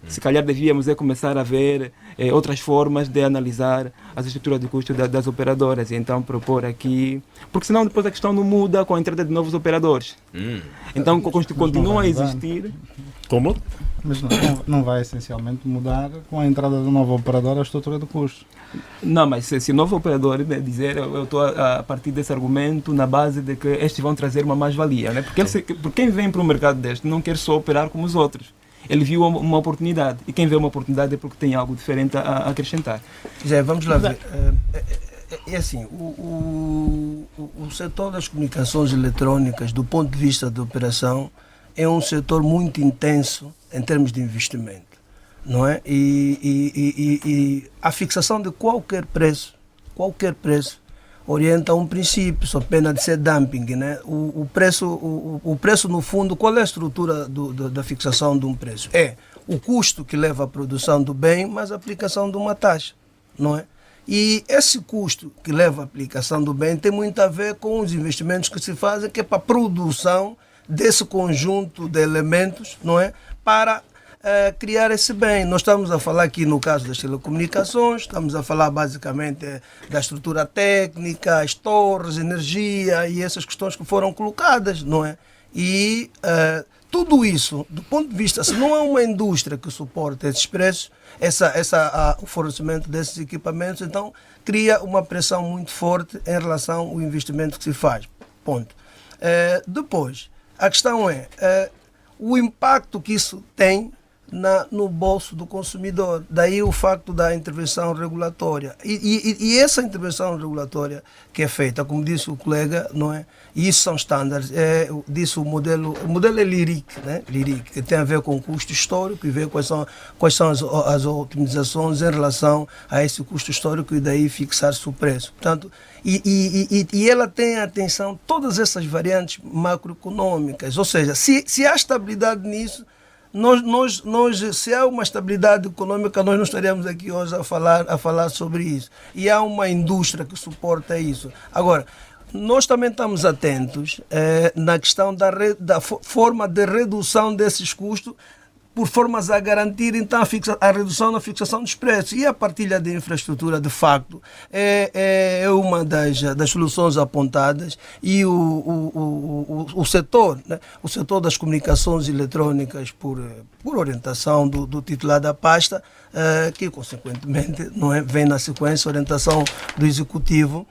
Se calhar devíamos começar a ver outras formas de analisar as estruturas de custos das operadoras e então propor aqui, porque senão depois a questão não muda com a entrada de novos operadores. Então continua a existir. Como? Mas não vai essencialmente mudar com a entrada do novo operador a estrutura de custos. Não, mas se o novo operador dizer, eu estou a partir desse argumento na base de que estes vão trazer uma mais-valia, né? Porque quem vem para um mercado deste não quer só operar como os outros. Ele viu uma oportunidade, e quem vê uma oportunidade é porque tem algo diferente a acrescentar. Zé, vamos lá ver. É assim, o setor das comunicações eletrónicas, do ponto de vista da operação, é um setor muito intenso em termos de investimento, não é? E a fixação de qualquer preço orienta a um princípio, só pena de ser dumping, né? O preço no fundo, qual é a estrutura da fixação de um preço? É o custo que leva à produção do bem, mais a aplicação de uma taxa, não é? E esse custo que leva à aplicação do bem tem muito a ver com os investimentos que se fazem, que é para a produção desse conjunto de elementos, não é? Para criar esse bem. Nós estamos a falar aqui no caso das telecomunicações, estamos a falar basicamente da estrutura técnica, as torres, energia e essas questões que foram colocadas, não é? E tudo isso, do ponto de vista, se não é uma indústria que suporta esses preços, o fornecimento desses equipamentos, então cria uma pressão muito forte em relação ao investimento que se faz. Ponto. Depois, a questão é o impacto que isso tem no bolso do consumidor. Daí o facto da intervenção regulatória. E essa intervenção regulatória que é feita, como disse o colega, não é? E isso são estándares. Disse o modelo é LIRIC, né? LIRIC, que tem a ver com o custo histórico e ver quais são as otimizações em relação a esse custo histórico e daí fixar-se o preço. Portanto, e ela tem atenção todas essas variantes macroeconômicas. Ou seja, se há estabilidade nisso, se há uma estabilidade econômica, nós não estaríamos aqui hoje a falar sobre isso. E há uma indústria que suporta isso. Agora, nós também estamos atentos na questão da forma de redução desses custos por formas a garantir então a redução na fixação dos preços. E a partilha de infraestrutura, de facto, é uma das soluções apontadas, e o setor, né, o setor das comunicações eletrónicas, por orientação do titular da pasta, que consequentemente vem na sequência a orientação do Executivo,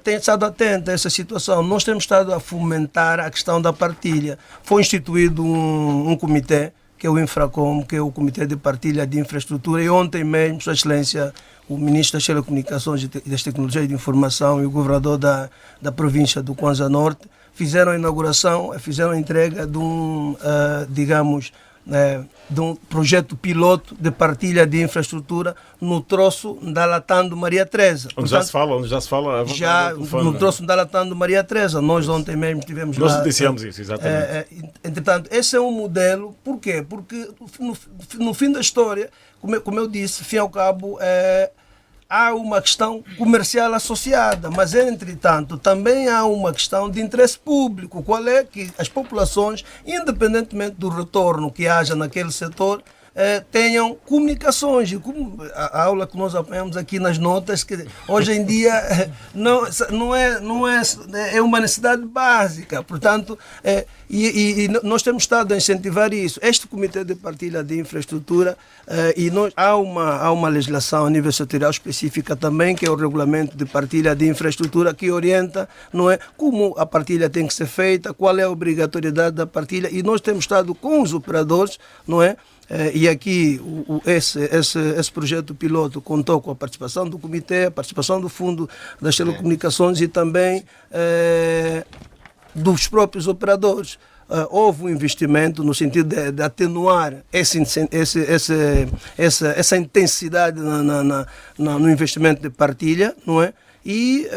tem estado atento a essa situação. Nós temos estado a fomentar a questão da partilha. Foi instituído um comitê, que é o Infracom, que é o Comitê de Partilha de Infraestrutura, e ontem mesmo, Sua Excelência, o Ministro das Telecomunicações e das Tecnologias de Informação e o Governador da província do Kwanza Norte fizeram a inauguração, fizeram a entrega de de um projeto piloto de partilha de infraestrutura no troço da Latando Maria Teresa. Onde já se fala já no troço da Latando Maria Teresa. Nós ontem mesmo tivemos Nós lá. Nós noticiamos isso, exatamente. Entretanto, esse é um modelo. Por quê? Porque no fim da história, como eu disse, fim ao cabo, há uma questão comercial associada, mas, entretanto, também há uma questão de interesse público. Qual é? Que as populações, independentemente do retorno que haja naquele setor, tenham comunicações. E como a aula que nós apanhamos aqui nas notas, que hoje em dia é uma necessidade básica. Portanto, e nós temos estado a incentivar isso. Este Comitê de Partilha de Infraestrutura, há uma legislação a nível setorial específica também, que é o Regulamento de Partilha de Infraestrutura, que orienta, como a partilha tem que ser feita, qual é a obrigatoriedade da partilha, e nós temos estado com os operadores, e aqui esse projeto piloto contou com a participação do Comitê, a participação do Fundo das Telecomunicações e também dos próprios operadores. Houve um investimento no sentido de atenuar essa intensidade no investimento de partilha, E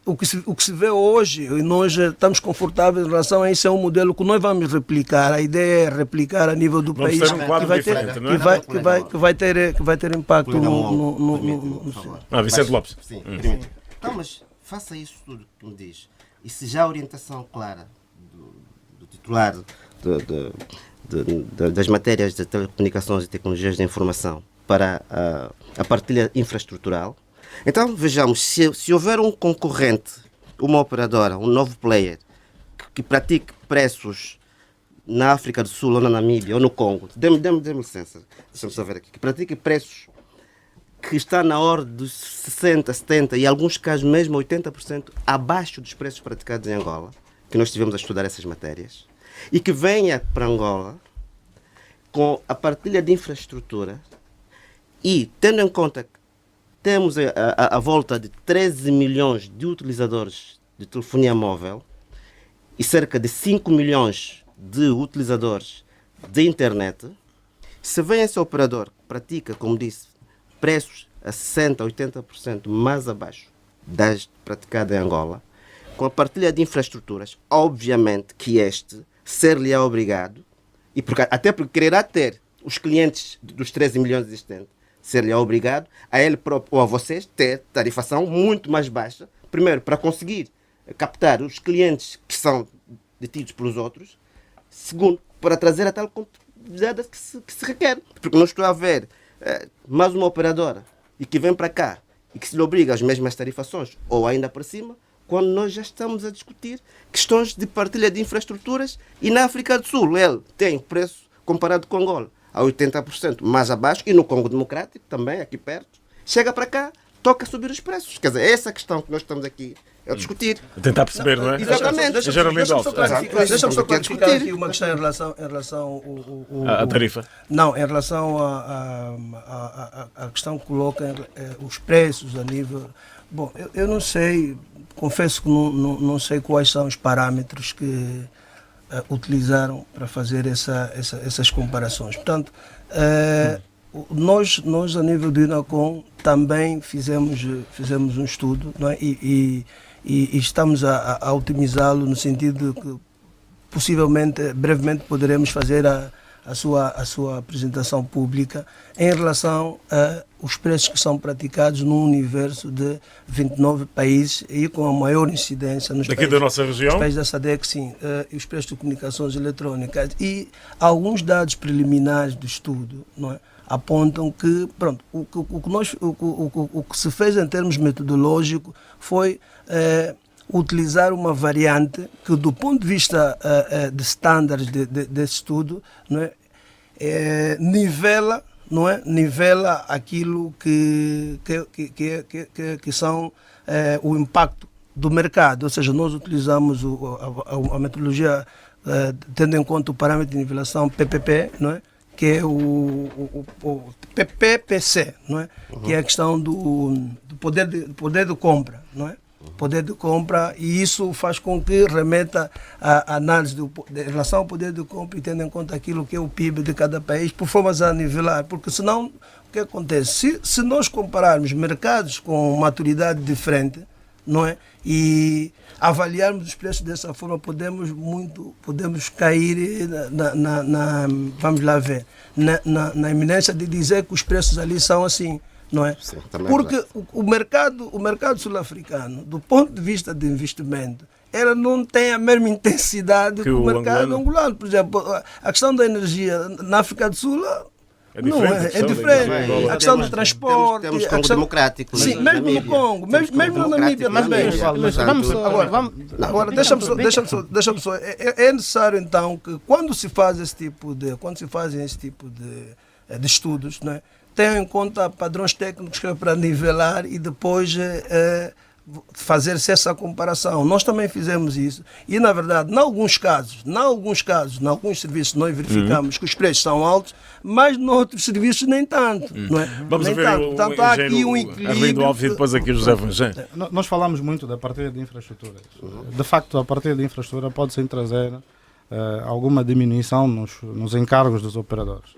o que se vê hoje, e nós estamos confortáveis em relação a isso, é um modelo que nós vamos replicar. A ideia é replicar a nível do país, que vai ter impacto no Vicente Lopes. Sim. Então, mas faça isso tudo que me diz. E se já a orientação clara do titular das matérias de telecomunicações e tecnologias de informação para a partilha infraestrutural, então vejamos, se houver um concorrente, uma operadora, um novo player que pratique preços na África do Sul ou na Namíbia ou no Congo, dê-me licença, deixa-me só ver aqui, que pratique preços que está na ordem dos 60%, 70% e em alguns casos mesmo 80% abaixo dos preços praticados em Angola, que nós estivemos a estudar essas matérias, e que venha para Angola com a partilha de infraestrutura e tendo em conta que temos a volta de 13 milhões de utilizadores de telefonia móvel e cerca de 5 milhões de utilizadores de internet. Se vem esse operador que pratica, como disse, preços a 60%, 80% mais abaixo das praticadas em Angola, com a partilha de infraestruturas, obviamente que ser-lhe obrigado, até porque quererá ter os clientes dos 13 milhões existentes, ser-lhe obrigado a ele próprio ou a vocês ter tarifação muito mais baixa, primeiro para conseguir captar os clientes que são detidos pelos outros, segundo, para trazer a tal competitividade que se requer, porque não estou a ver mais uma operadora e que vem para cá e que se lhe obriga às mesmas tarifações ou ainda para cima, quando nós já estamos a discutir questões de partilha de infraestruturas e na África do Sul ele tem preço comparado com Angola a 80% mais abaixo, e no Congo Democrático também, aqui perto, chega para cá, toca subir os preços. Quer dizer, essa questão que nós estamos aqui a discutir. A tentar perceber, não é? Exatamente. Deixa-me só clarificar aqui uma questão em relação à tarifa. Não, em relação à questão que coloca os preços a nível... Bom, eu não sei, confesso que não sei quais são os parâmetros que utilizaram para fazer essas comparações. Portanto, nós a nível do INACOM também fizemos um estudo, não é? E estamos a otimizá-lo no sentido de que possivelmente, brevemente, poderemos fazer a sua apresentação pública em relação aos preços que são praticados num universo de 29 países e com a maior incidência nos países da nossa região. Nos países da SADC, sim, e os preços de comunicações eletrónicas. E alguns dados preliminares do estudo, não é, apontam que, pronto, o que se fez em termos metodológicos foi utilizar uma variante que, do ponto de vista de estándares desse estudo, não é, nivela, não é, nivela aquilo que são o impacto do mercado. Ou seja, nós utilizamos a metodologia tendo em conta o parâmetro de nivelação PPP, não é, que é o PPPC, não é? Que é a questão do poder de compra, não é? Poder de compra, e isso faz com que remeta a análise em relação ao poder de compra e tendo em conta aquilo que é o PIB de cada país, por forma a nivelar, porque senão o que acontece? Se nós compararmos mercados com maturidade diferente, não é? E avaliarmos os preços dessa forma, podemos cair vamos lá ver, na iminência de dizer que os preços ali são assim, não é? Sim, porque o mercado sul-africano, do ponto de vista de investimento, ela não tem a mesma intensidade que o mercado angolano. Por exemplo, a questão da energia na África do Sul é diferente. A questão do transporte. Temos Congo Democrático. Sim, mesmo no Congo, mesmo na Namíbia. Mas bem, agora deixa-me só. É necessário então que quando se fazem esse tipo de estudos, não é, tenham em conta padrões técnicos para nivelar e depois fazer-se essa comparação. Nós também fizemos isso e, na verdade, em alguns casos, em alguns serviços nós verificamos que os preços são altos, mas em outros serviços nem tanto. Não é? Vamos nem ver tanto. Portanto, há aqui um Arlindo equilíbrio. Alves e depois aqui José Vangém. Nós falamos muito da partilha de infraestruturas. De facto, a partilha de infraestrutura pode sim trazer alguma diminuição nos encargos dos operadores.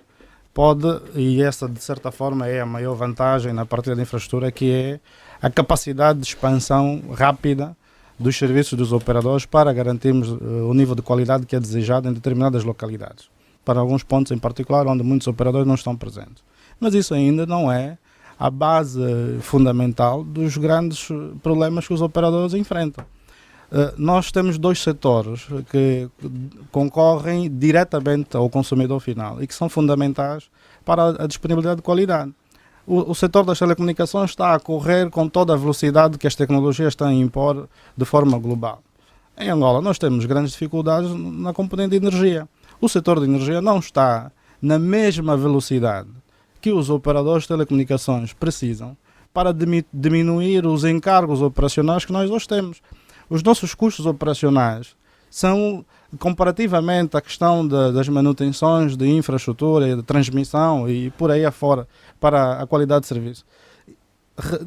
Pode, e essa de certa forma é a maior vantagem na partilha de infraestrutura, que é a capacidade de expansão rápida dos serviços dos operadores para garantirmos o nível de qualidade que é desejado em determinadas localidades, para alguns pontos em particular onde muitos operadores não estão presentes. Mas isso ainda não é a base fundamental dos grandes problemas que os operadores enfrentam. Nós temos dois setores que concorrem diretamente ao consumidor final e que são fundamentais para a disponibilidade de qualidade. O setor das telecomunicações está a correr com toda a velocidade que as tecnologias estão a impor de forma global. Em Angola nós temos grandes dificuldades na componente de energia. O setor de energia não está na mesma velocidade que os operadores de telecomunicações precisam para diminuir os encargos operacionais que nós hoje temos. Os nossos custos operacionais são, comparativamente à questão das manutenções de infraestrutura, de transmissão e por aí afora, para a qualidade de serviço.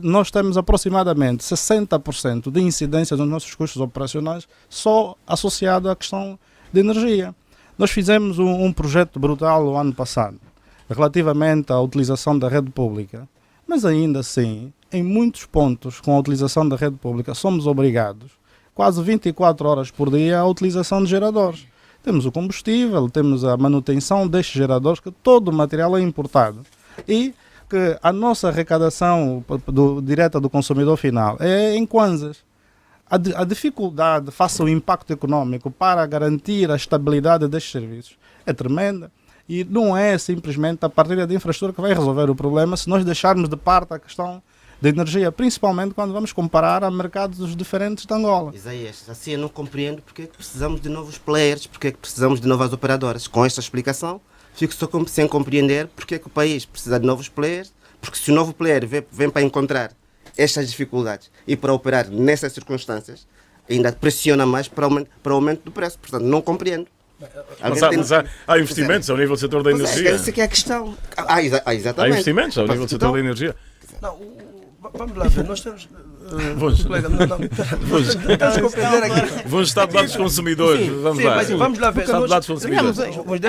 Nós temos aproximadamente 60% de incidência nos nossos custos operacionais só associado à questão de energia. Nós fizemos um projeto brutal no ano passado, relativamente à utilização da rede pública, mas ainda assim, em muitos pontos com a utilização da rede pública, somos obrigados quase 24 horas por dia a utilização de geradores. Temos o combustível, temos a manutenção destes geradores, que todo o material é importado. E que a nossa arrecadação direta do consumidor final é em kwanzas. A dificuldade face ao impacto econômico para garantir a estabilidade destes serviços é tremenda. E não é simplesmente a partilha de infraestrutura que vai resolver o problema se nós deixarmos de parte a questão de energia, principalmente quando vamos comparar a mercados diferentes de Angola. Isaías, assim eu não compreendo porque é que precisamos de novos players, porque é que precisamos de novas operadoras. Com esta explicação, fico só sem compreender porque é que o país precisa de novos players, porque se o novo player vem para encontrar estas dificuldades e para operar nessas circunstâncias, ainda pressiona mais para o aumento do preço. Portanto, não compreendo. Mas há investimentos ao nível do setor da energia. Essa que é a questão. Exatamente. Há investimentos ao nível do setor da energia. Não, vamos lá ver, nós temos, Vamos estar do lado dos consumidores. Vamos lá. Vamos lá ver.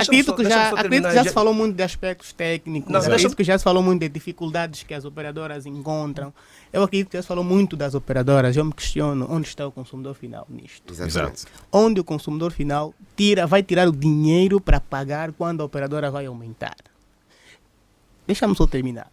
Acredito que já se falou muito de aspectos técnicos, acredito que já se falou muito de dificuldades que as operadoras encontram. Eu acredito que já se falou muito das operadoras. Eu me questiono onde está o consumidor final nisto. Exato. Onde o consumidor final vai tirar o dinheiro para pagar quando a operadora vai aumentar. Deixa-me só terminar.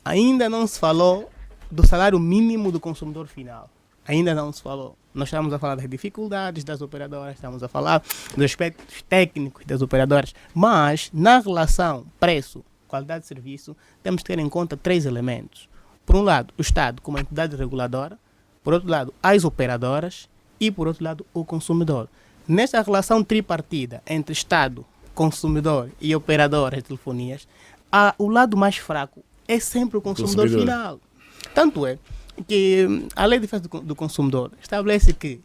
Ainda não se falou do salário mínimo do consumidor final. Ainda não se falou. Nós estamos a falar das dificuldades das operadoras, estamos a falar dos aspectos técnicos das operadoras, mas na relação preço, qualidade de serviço, temos que ter em conta 3 elementos. Por um lado, o Estado como entidade reguladora, por outro lado, as operadoras e, por outro lado, o consumidor. Nesta relação tripartida entre Estado, consumidor e operadora de telefonias, o lado mais fraco é sempre o consumidor final. Tanto é que a Lei de Defesa do Consumidor estabelece que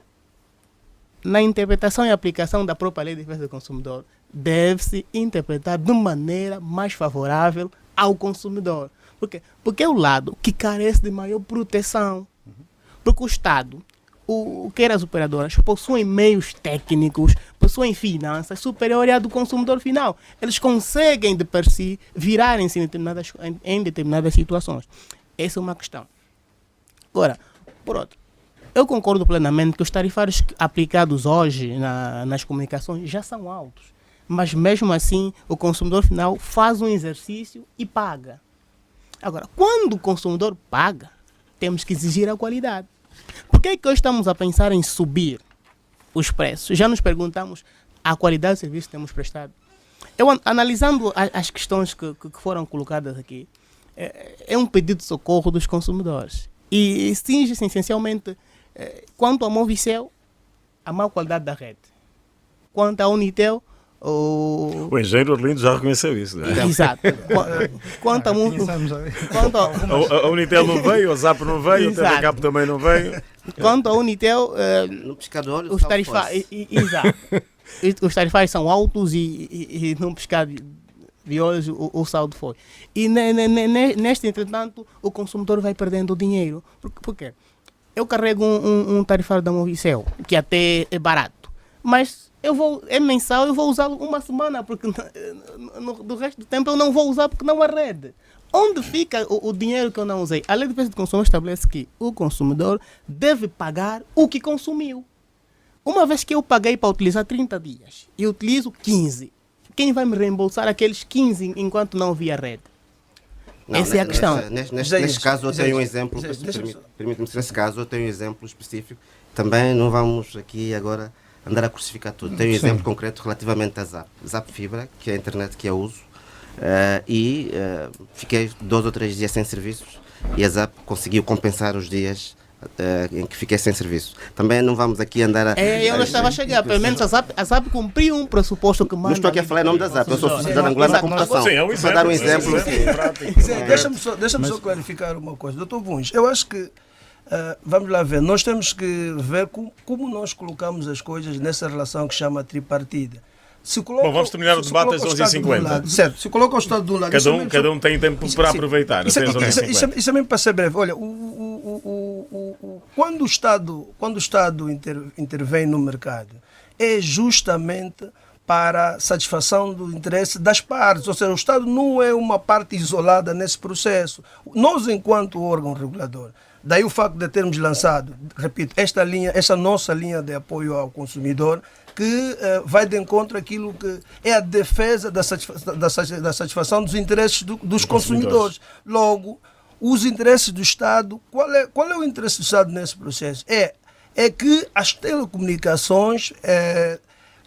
na interpretação e aplicação da própria Lei de Defesa do Consumidor deve-se interpretar de maneira mais favorável ao consumidor. Por quê? Porque é o lado que carece de maior proteção. Porque o Estado, quer as operadoras, possuem meios técnicos, possuem finanças superiores à do consumidor final. Eles conseguem de per si virarem-se em determinadas situações. Essa é uma questão. Agora, por outro, eu concordo plenamente que os tarifários aplicados hoje nas comunicações já são altos. Mas mesmo assim, o consumidor final faz um exercício e paga. Agora, quando o consumidor paga, temos que exigir a qualidade. Por que é que hoje estamos a pensar em subir os preços? Já nos perguntamos a qualidade do serviço que temos prestado. Eu, analisando as questões que foram colocadas aqui, é um pedido de socorro dos consumidores. E cinge-se essencialmente quanto à Movicel, a má qualidade da rede. Quanto à Unitel, o engenheiro Orlindo já reconheceu isso, não é? Exato. Quanto a Unitel não veio, a Zap não veio, Exato. A TV Cap também não veio. Quanto à Unitel, no pescar de olho, os tarifários, exato. Os tarifários são altos e num pescar de olhos o saldo foi. E neste entretanto o consumidor vai perdendo dinheiro. Por quê? Eu carrego um tarifário da Movicel, que até é barato, mas é mensal, eu vou usá-lo uma semana, porque do resto do tempo eu não vou usar porque não há rede. Onde fica o dinheiro que eu não usei? A Lei de Defesa do Consumidor estabelece que o consumidor deve pagar o que consumiu. Uma vez que eu paguei para utilizar 30 dias e utilizo 15, quem vai me reembolsar aqueles 15 enquanto não havia rede? Não, essa é a questão. Neste caso eu tenho um exemplo, permite-me, nesse caso eu tenho um exemplo específico. Também não vamos aqui agora andar a crucificar tudo. Tenho um exemplo concreto relativamente à Zap. Zap Fibra, que é a internet que eu uso, fiquei 2 ou 3 dias sem serviços e a Zap conseguiu compensar os dias em que fiquei sem serviço. Também não vamos aqui andar a... eu não estava a chegar, pelo menos a Zap cumpriu um pressuposto que manda... Não estou aqui a falar em nome da Zap, eu sou cidadão angular na computação. Sim, é um exemplo. Para dar um exemplo. Deixa-me só clarificar uma coisa. Doutor Vuns, eu acho que vamos lá ver, nós temos que ver como nós colocamos as coisas nessa relação que chama tripartida. Bom, vamos terminar o debate às 11h50. Certo, se coloca o Estado de um lado... Cada um tem tempo para aproveitar. Isso é mesmo para ser breve. Olha, quando o Estado intervém no mercado, é justamente para satisfação do interesse das partes. Ou seja, o Estado não é uma parte isolada nesse processo. Nós, enquanto órgão regulador, daí o facto de termos lançado, repito, esta nossa linha de apoio ao consumidor, que vai de encontro àquilo que é a defesa da satisfação dos interesses dos consumidores. Logo, os interesses do Estado, qual é o interesse do Estado nesse processo? É que as telecomunicações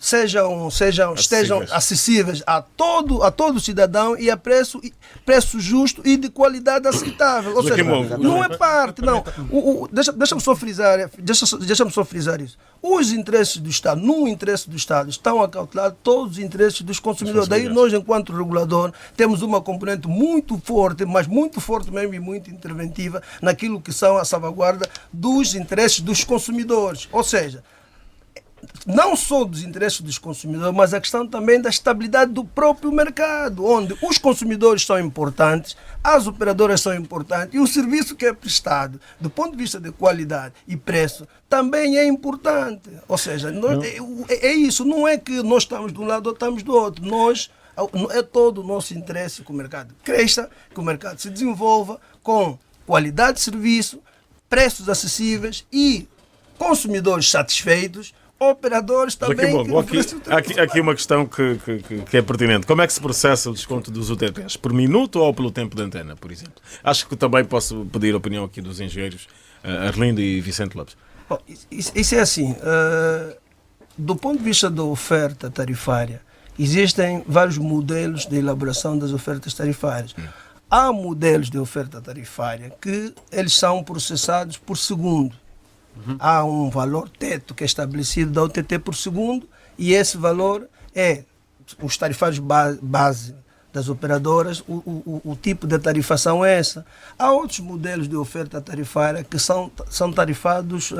estejam acessíveis a todo cidadão e a preço justo e de qualidade aceitável. Ou seja, não é parte, não. Deixa-me só frisar isso. Os interesses do Estado, no interesse do Estado, estão a cautelar todos os interesses dos consumidores. Daí nós, enquanto regulador, temos uma componente muito forte, mas muito forte mesmo e muito interventiva naquilo que são a salvaguarda dos interesses dos consumidores. Ou seja, não só dos interesses dos consumidores, mas a questão também da estabilidade do próprio mercado, onde os consumidores são importantes, as operadoras são importantes e o serviço que é prestado, do ponto de vista de qualidade e preço, também é importante. Ou seja, é isso, não é que nós estamos de um lado ou estamos do outro. É todo o nosso interesse que o mercado cresça, que o mercado se desenvolva com qualidade de serviço, preços acessíveis e consumidores satisfeitos, operadores também. Aqui uma questão que é pertinente. Como é que se processa o desconto dos UTPs? Por minuto ou pelo tempo de antena, por exemplo? Acho que também posso pedir a opinião aqui dos engenheiros Arlindo e Vicente Lopes. Bom, isso é assim. Do ponto de vista da oferta tarifária, existem vários modelos de elaboração das ofertas tarifárias. Há modelos de oferta tarifária que eles são processados por segundo. Há um valor teto que é estabelecido da UTT por segundo e esse valor é os tarifários base das operadoras, o tipo de tarifação é essa. Há outros modelos de oferta tarifária que são tarifados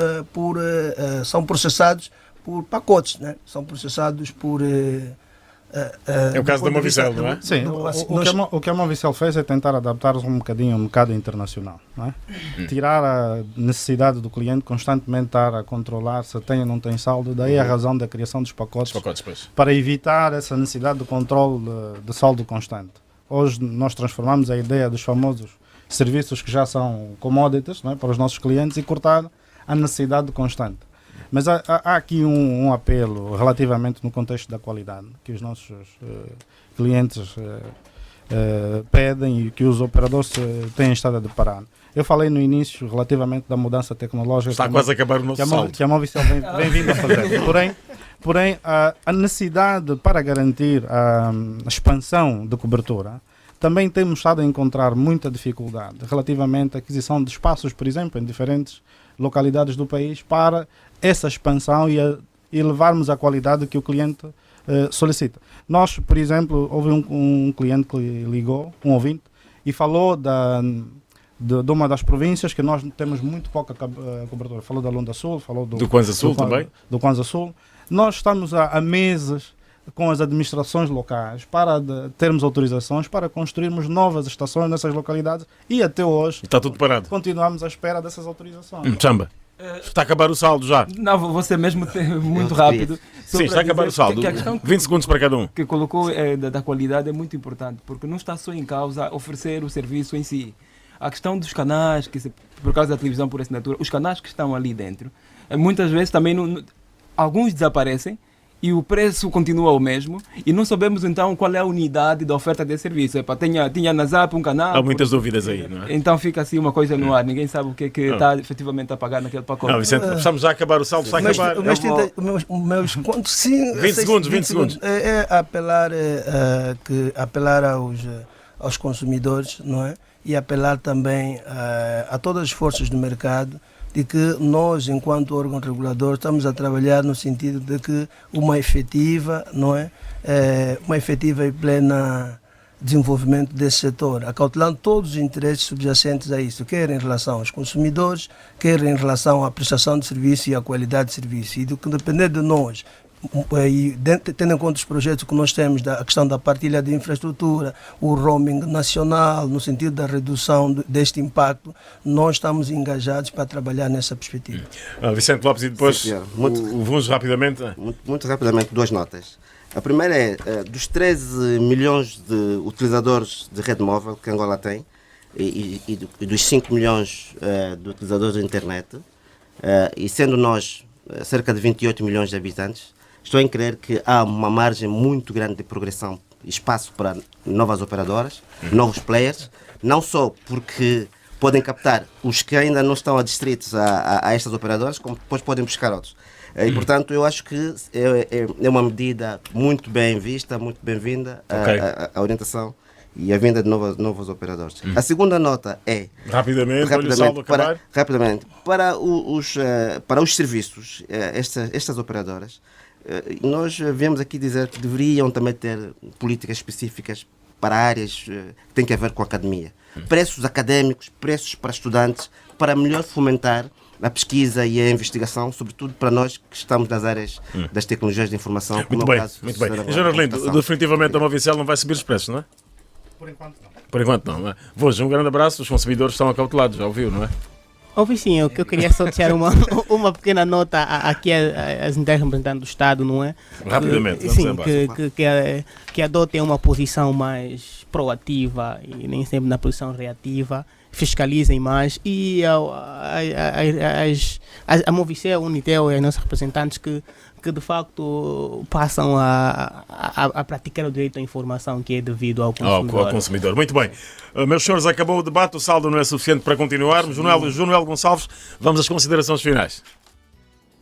são processados por pacotes, né? São processados por... é o caso da Movicel, não é? Sim, o que a Movicel fez é tentar adaptar-se um bocadinho ao mercado internacional, não é? Tirar a necessidade do cliente constantemente estar a controlar se tem ou não tem saldo, daí a razão da criação dos pacotes para evitar essa necessidade de controle de saldo constante. Hoje nós transformamos a ideia dos famosos serviços que já são commodities, não é? Para os nossos clientes e cortar a necessidade de constante. Mas há aqui um apelo relativamente no contexto da qualidade que os nossos clientes pedem e que os operadores têm estado a deparar. Eu falei no início relativamente da mudança tecnológica. Está quase a acabar o nosso saldo. Que a Movicel vem vindo a fazer. Porém, a necessidade para garantir a expansão de cobertura, também temos estado a encontrar muita dificuldade relativamente à aquisição de espaços, por exemplo, em diferentes localidades do país para essa expansão e levarmos a qualidade que o cliente solicita. Nós, por exemplo, houve um cliente que ligou, um ouvinte, e falou de uma das províncias que nós temos muito pouca cobertura. Falou da Lunda Sul, falou do Kwanza Sul também. Do Kwanza Sul. Nós estamos há meses com as administrações locais para termos autorizações para construirmos novas estações nessas localidades e até hoje está tudo parado. Continuamos à espera dessas autorizações. Chamba. Está a acabar o saldo já. Não, você mesmo muito rápido. Sim, está a acabar o saldo. 20 segundos para cada um. Que colocou da qualidade é muito importante, porque não está só em causa oferecer o serviço em si. A questão dos canais, por causa da televisão por assinatura, os canais que estão ali dentro, muitas vezes também alguns desaparecem e o preço continua o mesmo e não sabemos então qual é a unidade da oferta de serviço. Tinha na Zap um canal... Há muitas dúvidas aí, não é? Então fica assim uma coisa no ar, ninguém sabe o que está efetivamente a pagar naquele pacote. Não, Vicente, estamos já a acabar o saldo, está a acabar. Meus pontos, sim... 20 segundos. É apelar aos consumidores, não é? E apelar também a todas as forças do mercado de que nós, enquanto órgão regulador, estamos a trabalhar no sentido de que uma efetiva, não é? Uma efetiva e plena desenvolvimento desse setor, acautelando todos os interesses subjacentes a isso, quer em relação aos consumidores, quer em relação à prestação de serviço e à qualidade de serviço. E do que depender de nós, e tendo em conta os projetos que nós temos, a questão da partilha de infraestrutura, o roaming nacional, no sentido da redução deste impacto, nós estamos engajados para trabalhar nessa perspectiva. Vicente Lopes, e depois vamos rapidamente. Muito rapidamente, duas notas. A primeira é, dos 13 milhões de utilizadores de rede móvel que Angola tem, e dos 5 milhões de utilizadores de internet, e sendo nós cerca de 28 milhões de habitantes, estou em crer que há uma margem muito grande de progressão, espaço para novas operadoras, novos players, não só porque podem captar os que ainda não estão adstritos a estas operadoras, como depois podem buscar outros. E, portanto, eu acho que é uma medida muito bem vista, muito bem-vinda, a orientação e a vinda de novos operadores. A segunda nota é... Rapidamente para os serviços, estas operadoras, nós viemos aqui dizer que deveriam também ter políticas específicas para áreas que têm a ver com a academia. Preços académicos, preços para estudantes, para melhor fomentar a pesquisa e a investigação, sobretudo para nós que estamos nas áreas das tecnologias de informação. Muito bem, muito bem. Engenheiro Arlindo, definitivamente a Movicel não vai subir os preços, não é? Por enquanto não. Por enquanto não, não é? Voz, um grande abraço, os consumidores estão acautelados, já ouviu, não é? Ouvi sim, eu queria só deixar uma pequena nota aqui às entidades representantes do Estado, não é? Rapidamente, sim, que adotem uma posição mais proativa e nem sempre na posição reativa, fiscalizem mais e a Movicel, a Unitel e as nossas representantes que de facto passam a praticar o direito à informação que é devido ao consumidor. Ao consumidor. Muito bem. Meus senhores, acabou o debate, o saldo não é suficiente para continuarmos. João Gonçalves, vamos às considerações finais.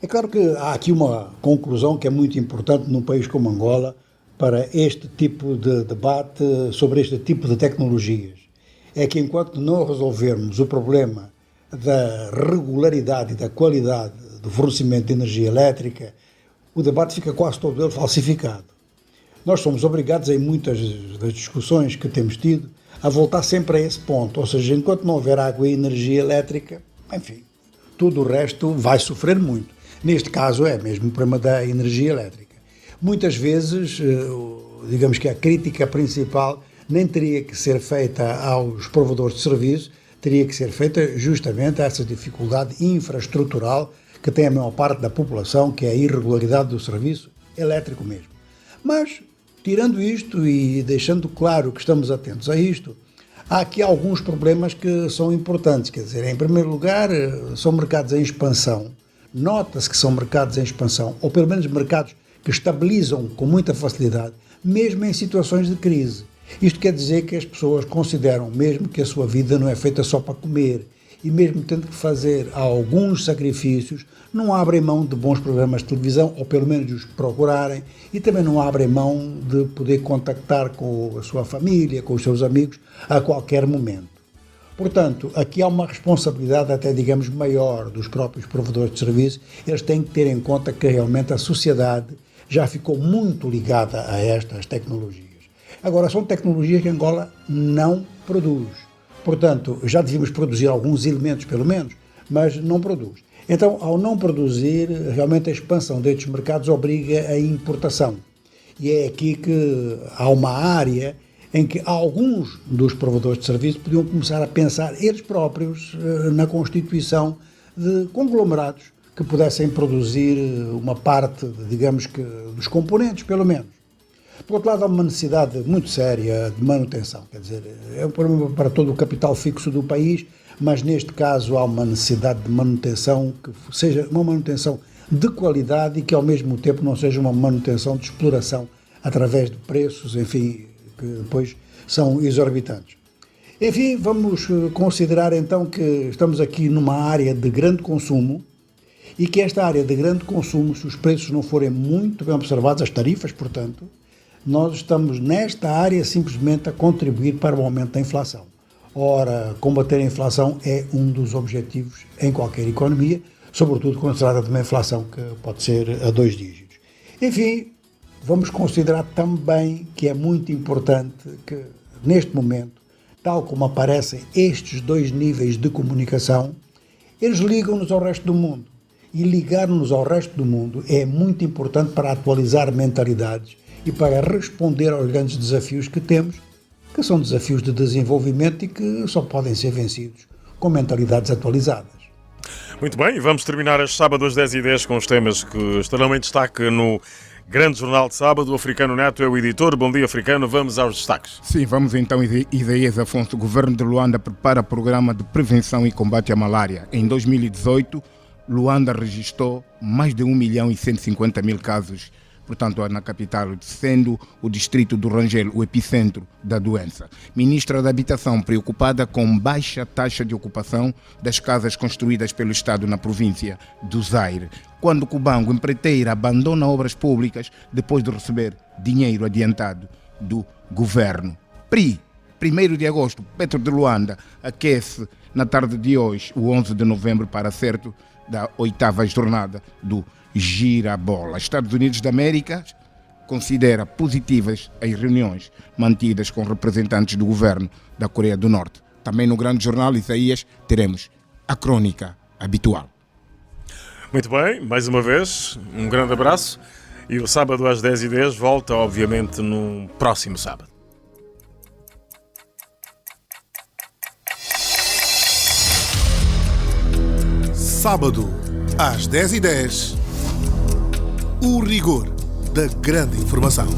É claro que há aqui uma conclusão que é muito importante num país como Angola para este tipo de debate sobre este tipo de tecnologias. É que enquanto não resolvermos o problema da regularidade e da qualidade do fornecimento de energia elétrica, o debate fica quase todo ele falsificado. Nós somos obrigados, em muitas das discussões que temos tido, a voltar sempre a esse ponto. Ou seja, enquanto não houver água e energia elétrica, enfim, tudo o resto vai sofrer muito. Neste caso é mesmo o problema da energia elétrica. Muitas vezes, digamos que a crítica principal nem teria que ser feita aos provedores de serviço, teria que ser feita justamente a essa dificuldade infraestrutural que tem a maior parte da população, que é a irregularidade do serviço elétrico mesmo. Mas, tirando isto e deixando claro que estamos atentos a isto, há aqui alguns problemas que são importantes. Quer dizer, em primeiro lugar, são mercados em expansão. Nota-se que são mercados em expansão, ou pelo menos mercados que estabilizam com muita facilidade, mesmo em situações de crise. Isto quer dizer que as pessoas consideram mesmo que a sua vida não é feita só para comer, e mesmo tendo que fazer alguns sacrifícios, não abrem mão de bons programas de televisão, ou pelo menos os procurarem, e também não abrem mão de poder contactar com a sua família, com os seus amigos, a qualquer momento. Portanto, aqui há uma responsabilidade até, digamos, maior dos próprios provedores de serviço. Eles têm que ter em conta que realmente a sociedade já ficou muito ligada a estas tecnologias. Agora, são tecnologias que Angola não produz. Portanto, já devíamos produzir alguns elementos, pelo menos, mas não produz. Então, ao não produzir, realmente a expansão destes mercados obriga a importação. E é aqui que há uma área em que alguns dos provedores de serviço podiam começar a pensar eles próprios na constituição de conglomerados que pudessem produzir uma parte, digamos que, dos componentes, pelo menos. Por outro lado, há uma necessidade muito séria de manutenção, quer dizer, é um problema para todo o capital fixo do país, mas neste caso há uma necessidade de manutenção que seja uma manutenção de qualidade e que ao mesmo tempo não seja uma manutenção de exploração através de preços, enfim, que depois são exorbitantes. Enfim, vamos considerar então que estamos aqui numa área de grande consumo e que esta área de grande consumo, se os preços não forem muito bem observados, as tarifas, portanto, nós estamos nesta área simplesmente a contribuir para o aumento da inflação. Ora, combater a inflação é um dos objetivos em qualquer economia, sobretudo quando se trata de uma inflação que pode ser a 2 dígitos. Enfim, vamos considerar também que é muito importante que, neste momento, tal como aparecem estes 2 níveis de comunicação, eles ligam-nos ao resto do mundo. E ligar-nos ao resto do mundo é muito importante para atualizar mentalidades e para responder aos grandes desafios que temos, que são desafios de desenvolvimento e que só podem ser vencidos com mentalidades atualizadas. Muito bem, vamos terminar as sábados 10h10 com os temas que estarão em destaque no Grande Jornal de Sábado. O Africano Neto é o editor. Bom dia, Africano. Vamos aos destaques. Sim, vamos então. Isaías Afonso. O governo de Luanda prepara programa de prevenção e combate à malária. Em 2018, Luanda registrou mais de 1.150.000 casos, portanto, na capital, sendo o distrito do Rangel o epicentro da doença. Ministra da Habitação, preocupada com baixa taxa de ocupação das casas construídas pelo Estado na província do Zaire. Quando Cubango, empreiteira, abandona obras públicas depois de receber dinheiro adiantado do governo. 1º de agosto, Petro de Luanda aquece na tarde de hoje, o 11 de novembro, para acerto da 8ª jornada do Girabola. Estados Unidos da América considera positivas as reuniões mantidas com representantes do governo da Coreia do Norte. Também no Grande Jornal, Isaías, teremos a crônica habitual. Muito bem, mais uma vez, um grande abraço. E o sábado às 10h10 volta, obviamente, no próximo sábado. Sábado, às 10h10, o rigor da grande informação.